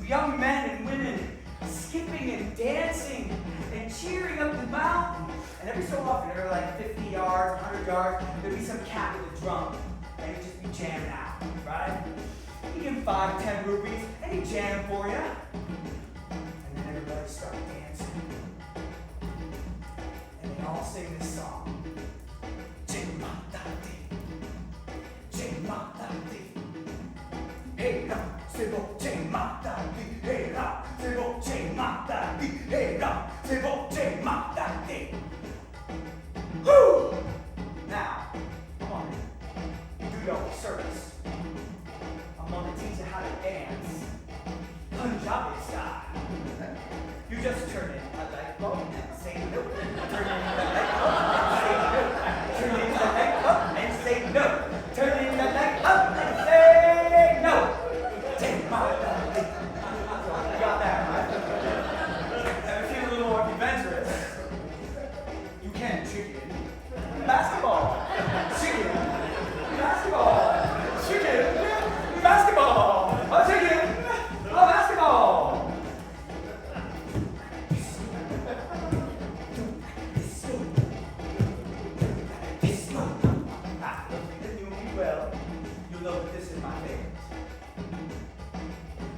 Speaker 4: young men and women, skipping and dancing and cheering up the mountain. And every so often, every like 50 yards, 100 yards, there'd be some cat with a drum, and he'd just be jamming out, right? You give him 5, 10 rupees, and he'd jam for you. And then everybody started dancing. And they all sing this song. Jai Mata Di. Jai Mata Di. Hey Ram, Sivo, Jai Mata Di. Hey Ram, Sivo, Jai Mata Di. Hey Ram, Sivo, Jai Mata Di. Woo! Now, come on, do your service. I'm gonna teach you how to dance Punjabi style. You just turn in a light bulb and say no. Turn in the light bulb and say no. Turn in the light bulb and say no. Take my love. You got that, right? And if you're a little more adventurous, you can chicken. Basketball. Chicken. Basketball. Chicken. Basketball. Oh, chicken. Oh, basketball. Well, you know that this is my favorite.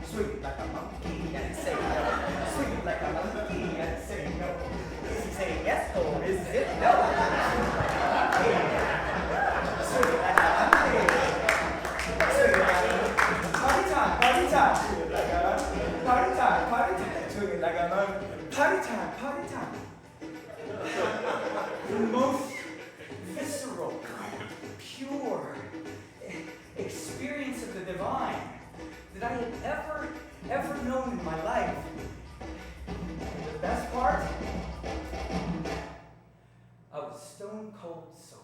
Speaker 4: Sweet like a monkey and say no. Sweet like a monkey and say no. Is he saying yes or is it no? Sweet like a monkey. Sweet like a party time, party time. Sweet like a party time, party time. Sweet like a monkey. Party time, party time. The most visceral, pure experience of the divine that I had ever known in my life. And the best part, I was stone cold sober.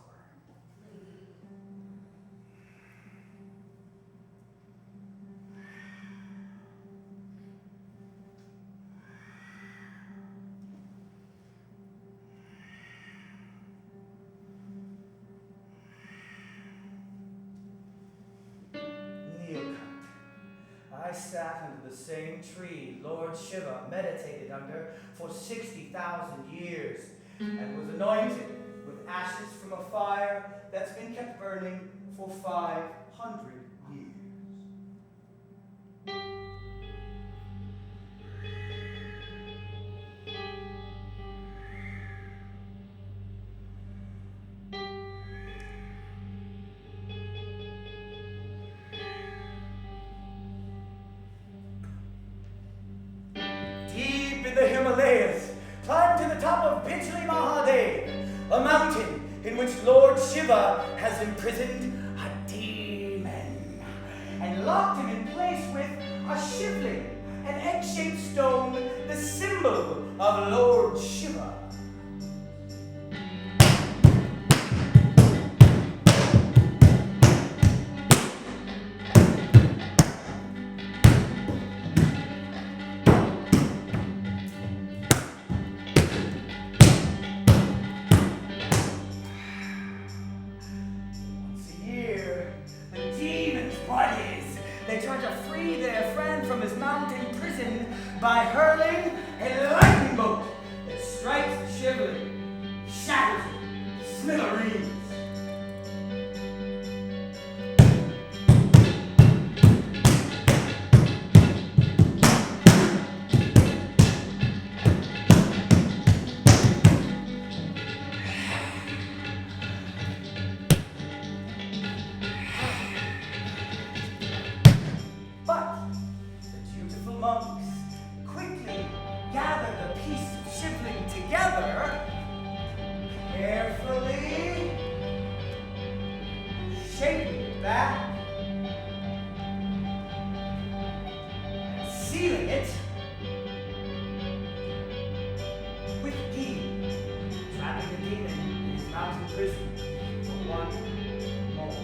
Speaker 4: I sat under the same tree Lord Shiva meditated under for 60,000 years and was anointed with ashes from a fire that's been kept burning for 500 years. The Himalayas, climbed to the top of Bijli Mahadev, a mountain in which Lord Shiva has imprisoned a demon. And locked him in place with a shivling, an egg-shaped stone, the symbol of Lord Shiva. By hurling a lightning bolt that strikes the shivling, shatters it to smithereens. But the dutiful monks quickly gathered the piece of shivling together, carefully shaping it back, and sealing it with ghee, trapping the demon in his mountain prison for one more.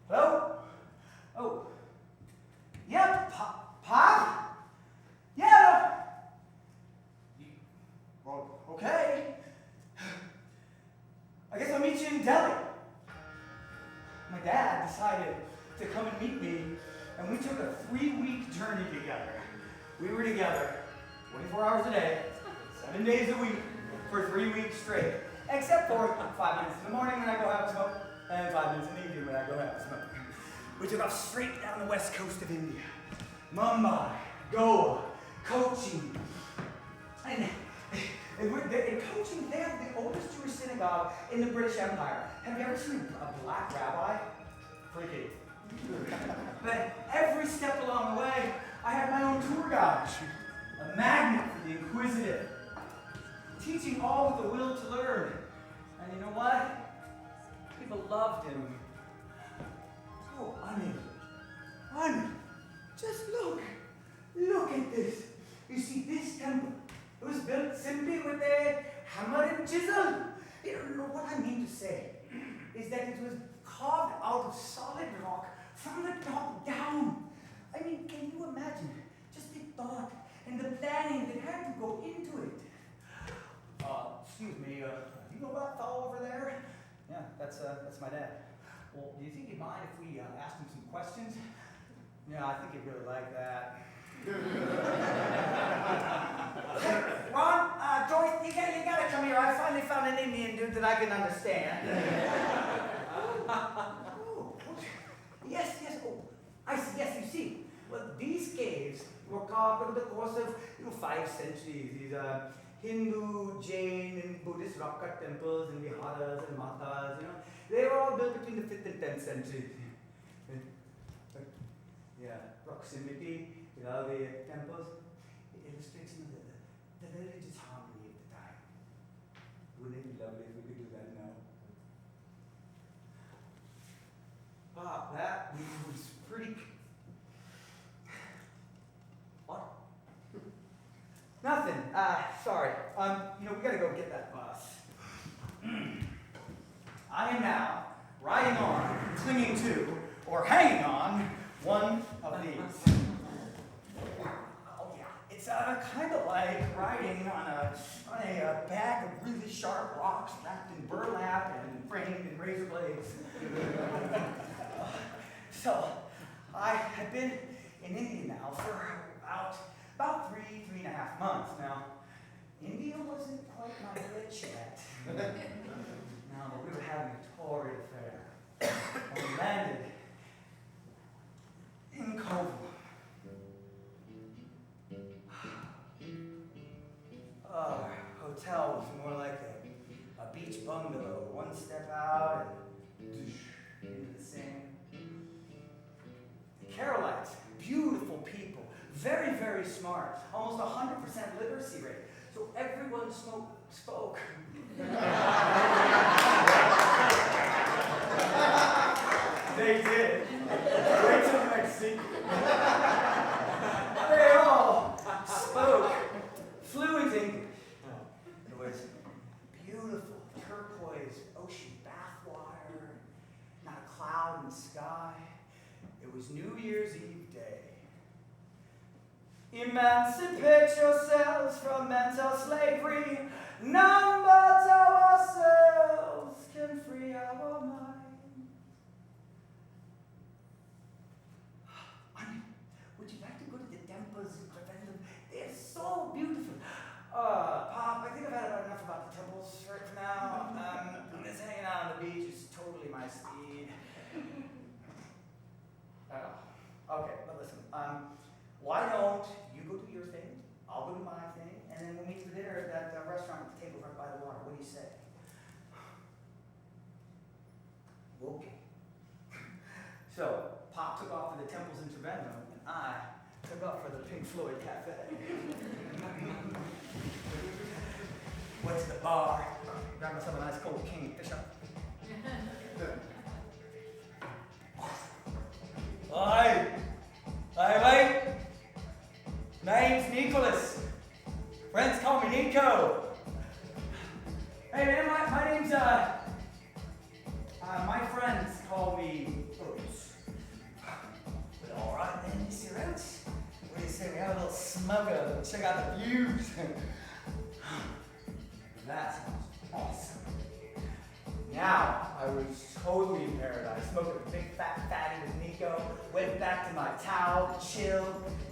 Speaker 4: Hello? Oh. Yep, Pop? Yeah. Well, okay. I guess I'll meet you in Delhi. My dad decided to come and meet me, and we took a 3-week journey together. We were together 24 hours a day, 7 days a week, for 3 weeks straight. Except for 5 minutes in the morning when I go have a smoke, and 5 minutes in the evening when I go have a smoke. We took off straight down the west coast of India. Mumbai, Goa, Cochin. And in Cochin, they have the oldest Jewish synagogue in the British Empire. Have you ever seen a black rabbi? Freaky. But every step along the way, I had my own tour guide. A magnet for the inquisitive. Teaching all with the will to learn. And you know what? People loved him. Oh, Anil, just look at this. You see, this temple, it was built simply with a hammer and chisel. You don't know what I mean to say is that it was carved out of solid rock from the top down. I mean, can you imagine just the thought and the planning that had to go into it? Excuse me, you know that fellow over there? Yeah, that's my dad. Well, do you think he'd mind if we asked him some questions? Yeah, I think he'd really like that. Hey, Ron, Joyce, you gotta come here. I finally found an Indian dude that I can understand. Oh, yes. Oh, I see. Yes, you see. Well, these caves were carved over the course of 5 centuries. These Hindu, Jain, and Buddhist rock cut temples and viharas and matas, they were all built between the 5th and 10th century. Yeah, proximity with all the temples, it illustrates the religious harmony of the time. Wouldn't it be lovely if we could do that now? That was pretty. What? Nothing. Sorry. We gotta go get that bus. I am now riding on, clinging to, or hanging on one of these. Oh yeah, it's kind of like riding on a bag of really sharp rocks wrapped in burlap and framed in razor blades. So, I have been in India now for about 3.5 months now. India wasn't quite my glitch yet. No, we were having a torrid affair. And we landed in Koval. step out and into the same. Carolites, beautiful people, very, very smart, almost 100% literacy rate. So everyone spoke. They did. Wait till the next sequence. They all spoke fluent English. It was beautiful, turquoise ocean bathwater, not a cloud in the sky. It was New Year's Eve day. Emancipate yourselves from mental slavery. None but ourselves can free our minds. Anil, would you like to go to the temples in Trivandrum? They're so beautiful. Pop, I think I've had about enough about the temples right for now. This hanging out on the beach is totally my speed. Okay, but listen, why don't you go do your thing, I'll go do my thing, and then we'll meet for dinner at that restaurant at the table right by the water. What do you say? Okay. So, Pop took off for the temples in Trivandrum, and I took off for the Pink Floyd Cafe. Went to the bar, grabbed myself a nice cold kingfisher. Hi, mate. Name's Nicholas. Friends call me Nico. Hey man, my name's my friends call me Oats. But all right then, Mr. Oats. What do you say we have a little smugger? Check out the views. That sounds awesome. Now, I was totally in paradise, smoking a big fat fatty with Nico, went back to my towel to chill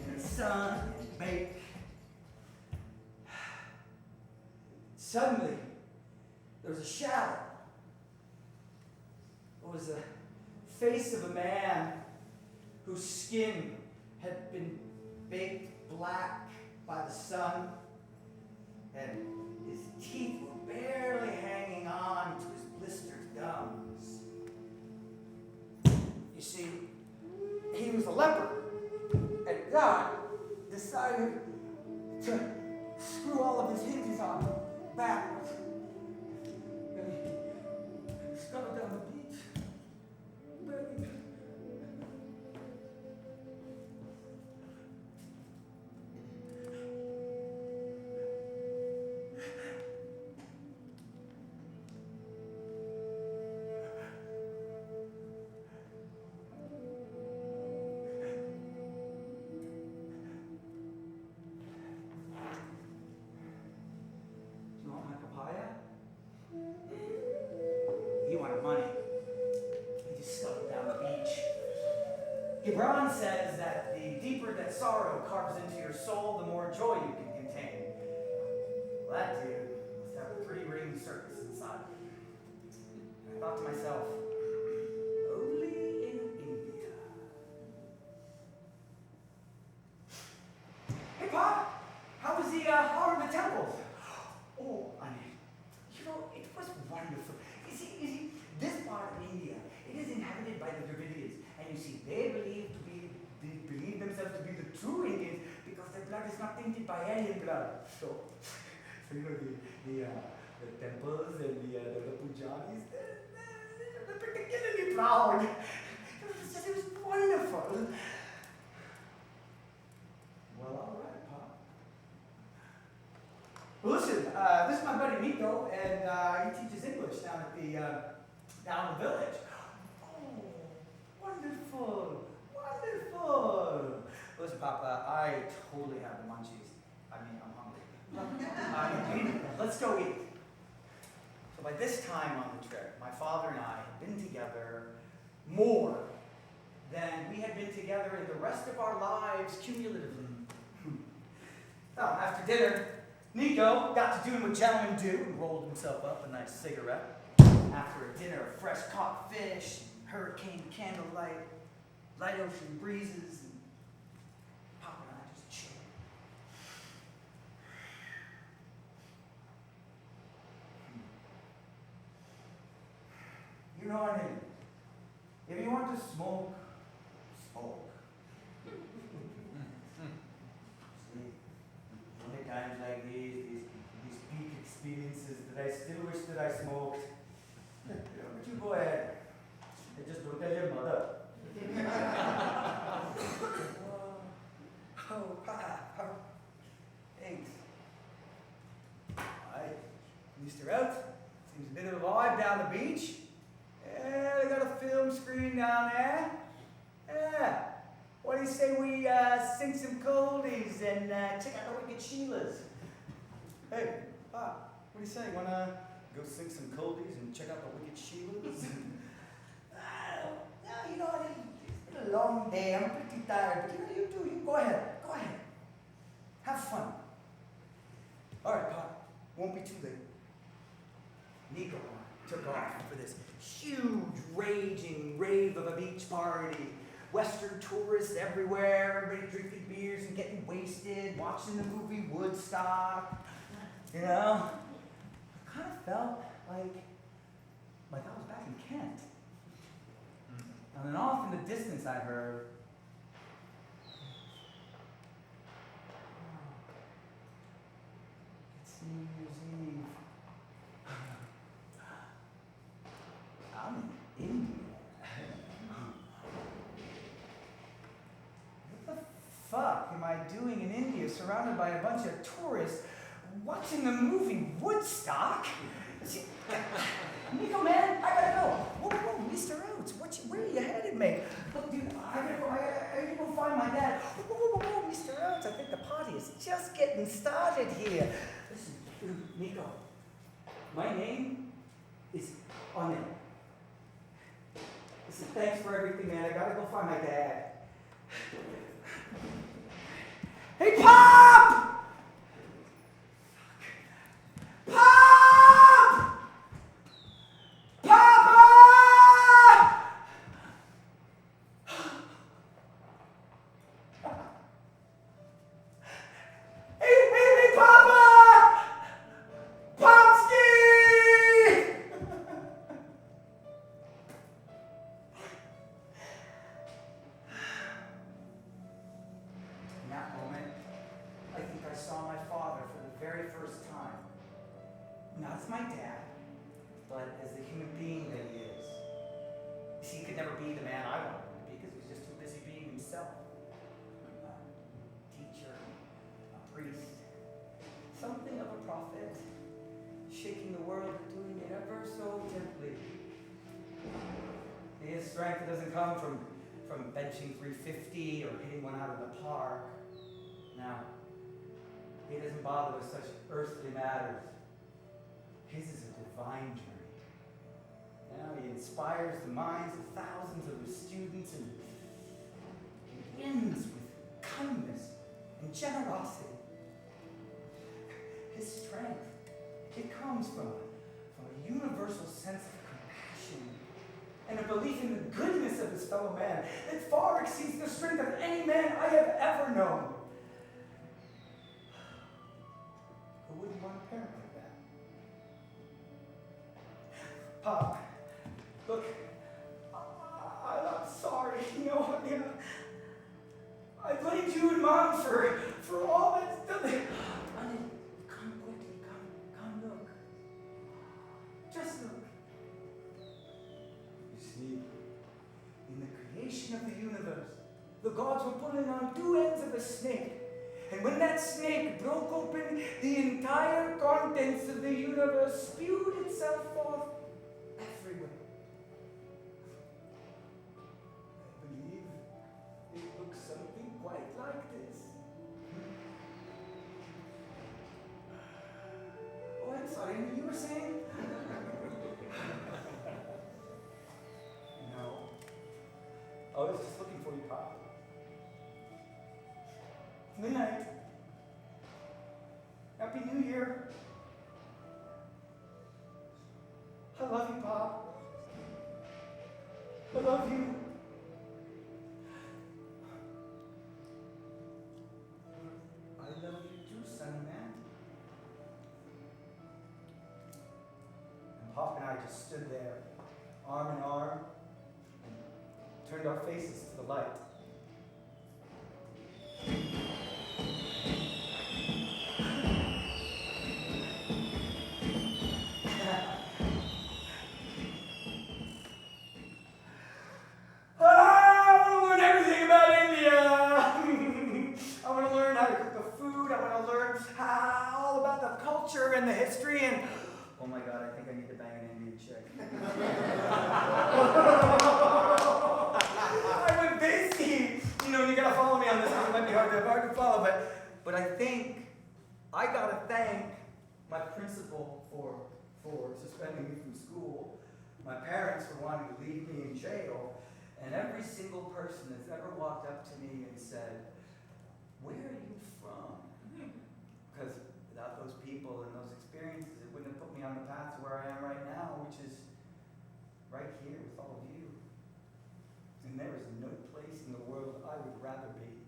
Speaker 4: in the sun and bake. Suddenly, there was a shadow. It was the face of a man whose skin had been baked black by the sun, and his teeth were barely hanging on to his blistered gums. You see, he was a leper, and God decided to screw all of his hinges on backwards. And he scuttled down the beach, begging. Gibran says that the deeper that sorrow carves into your soul, the more joy you can contain. Well, that dude must have a 3-ring circus inside him. And I thought to myself, only in India. Hey, Pop! How was the temples? Oh, Anil, it was wonderful. You see, this part of India, it is inhabited by the Dravidians. And you see, they believe themselves to be the true Indians because their blood is not tainted by alien blood. So you know, the temples and the pujaris, they're particularly proud. It was wonderful. Well, all right, Pop. Well, listen, this is my buddy Nico, and he teaches English down at the village. Wonderful. Listen, Papa, I totally have the munchies. I mean, I'm hungry. Let's go eat. So by this time on the trip, my father and I had been together more than we had been together in the rest of our lives cumulatively. After dinner, Nico got to doing what gentlemen do and rolled himself up a nice cigarette. After a dinner of fresh caught fish, hurricane candlelight, light ocean breezes, and Papa and I just chilled.
Speaker 2: You know, Anil, if you want to smoke, smoke. See, only times like these peak experiences that I still wish that I smoked. You know, but you go ahead. And just don't tell your mother. Thanks. Hi, Mr. Out. Seems a bit of a vibe down the beach. Yeah, they got a film screen down there. Yeah. What do you say we sing some coldies and check out the Wicked Sheilas? Hey, what do you say? Wanna go sing some coldies and check out the Wicked Sheilas? No, you know, it's been a long day. I'm pretty tired. But you do. You go ahead. Go ahead. Have fun. All right, Pop. Won't be too late. Nico took off for this huge, raging rave of a beach party. Western tourists everywhere, everybody drinking beers and getting wasted, watching the movie Woodstock. You know? I kind of felt like I was back in Kent. And then off in the distance I heard, it's New Year's Eve. I'm in India. What the fuck am I doing in India surrounded by a bunch of tourists watching the movie Woodstock? Nico, man, I gotta go. Whoa, Mr. Oates, where are you headed, mate? Look, dude, I gotta go find my dad. Whoa, Mr. Oates, I think the party is just getting started here. Listen, dude, Nico, my name is Anil. Listen, thanks for everything, man. I gotta go find my dad. Hey, Pop! Pop! Papa! Hey, Papa! Popski! In that moment, I think I saw my father for the very first time. Not as my dad, but as the human being that he is. You see, he could never be the man I wanted him to be because he was just too busy being himself. A teacher, a priest, something of a prophet, shaking the world and doing it ever so gently. His strength doesn't come from benching 350 or hitting one out of the park. No, he doesn't bother with such earthly matters. His is a divine journey. Now he inspires the minds of thousands of his students and ends with kindness and generosity. His strength, it comes from a universal sense of compassion and a belief in the goodness of his fellow man that far exceeds the strength of any man I have ever known. Who wouldn't want a parent like that? Pop, look, I'm sorry, you know, I blamed you and Mom for all that's done. Anil, come quickly, come look. Just look. You see, in the creation of the universe, the gods were pulling on two ends of a snake. And when that snake broke open, the entire contents of the universe spewed itself forth everywhere. I believe it looks something quite like this. Oh, I'm sorry, you were saying? No. I was just looking for you, Pop. Good night. Happy New Year. I love you, Pop. I love you. I love you too, son man. And Pop and I just stood there,
Speaker 4: arm in arm, and turned our faces to the light. I want to learn everything about India. I want to learn how to cook the food. I want to learn all about the culture and the history and. Oh my God! I think I need to bang an Indian chick. I went busy. You gotta follow me on this. It might be hard to follow, but I think I gotta thank my principal for suspending me from school, my parents for wanting to leave me in jail, and every single person that's ever walked up to me and said, "Where are you from?" Because without those people and those experiences, it wouldn't have put me on the path to where I am right now, which is right here with all of you. And there is no place in the world I would rather be.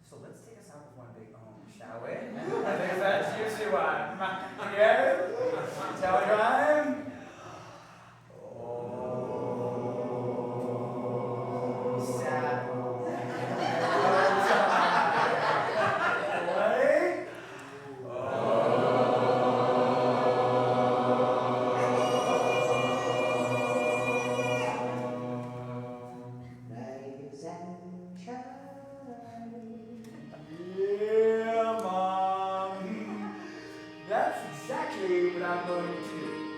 Speaker 4: So let's take us out with one big ohm, shall we? I think that's usually one. Yeah? Tell me rhyme. Oh, sad. Yeah, Mom. That's exactly what I'm going to do.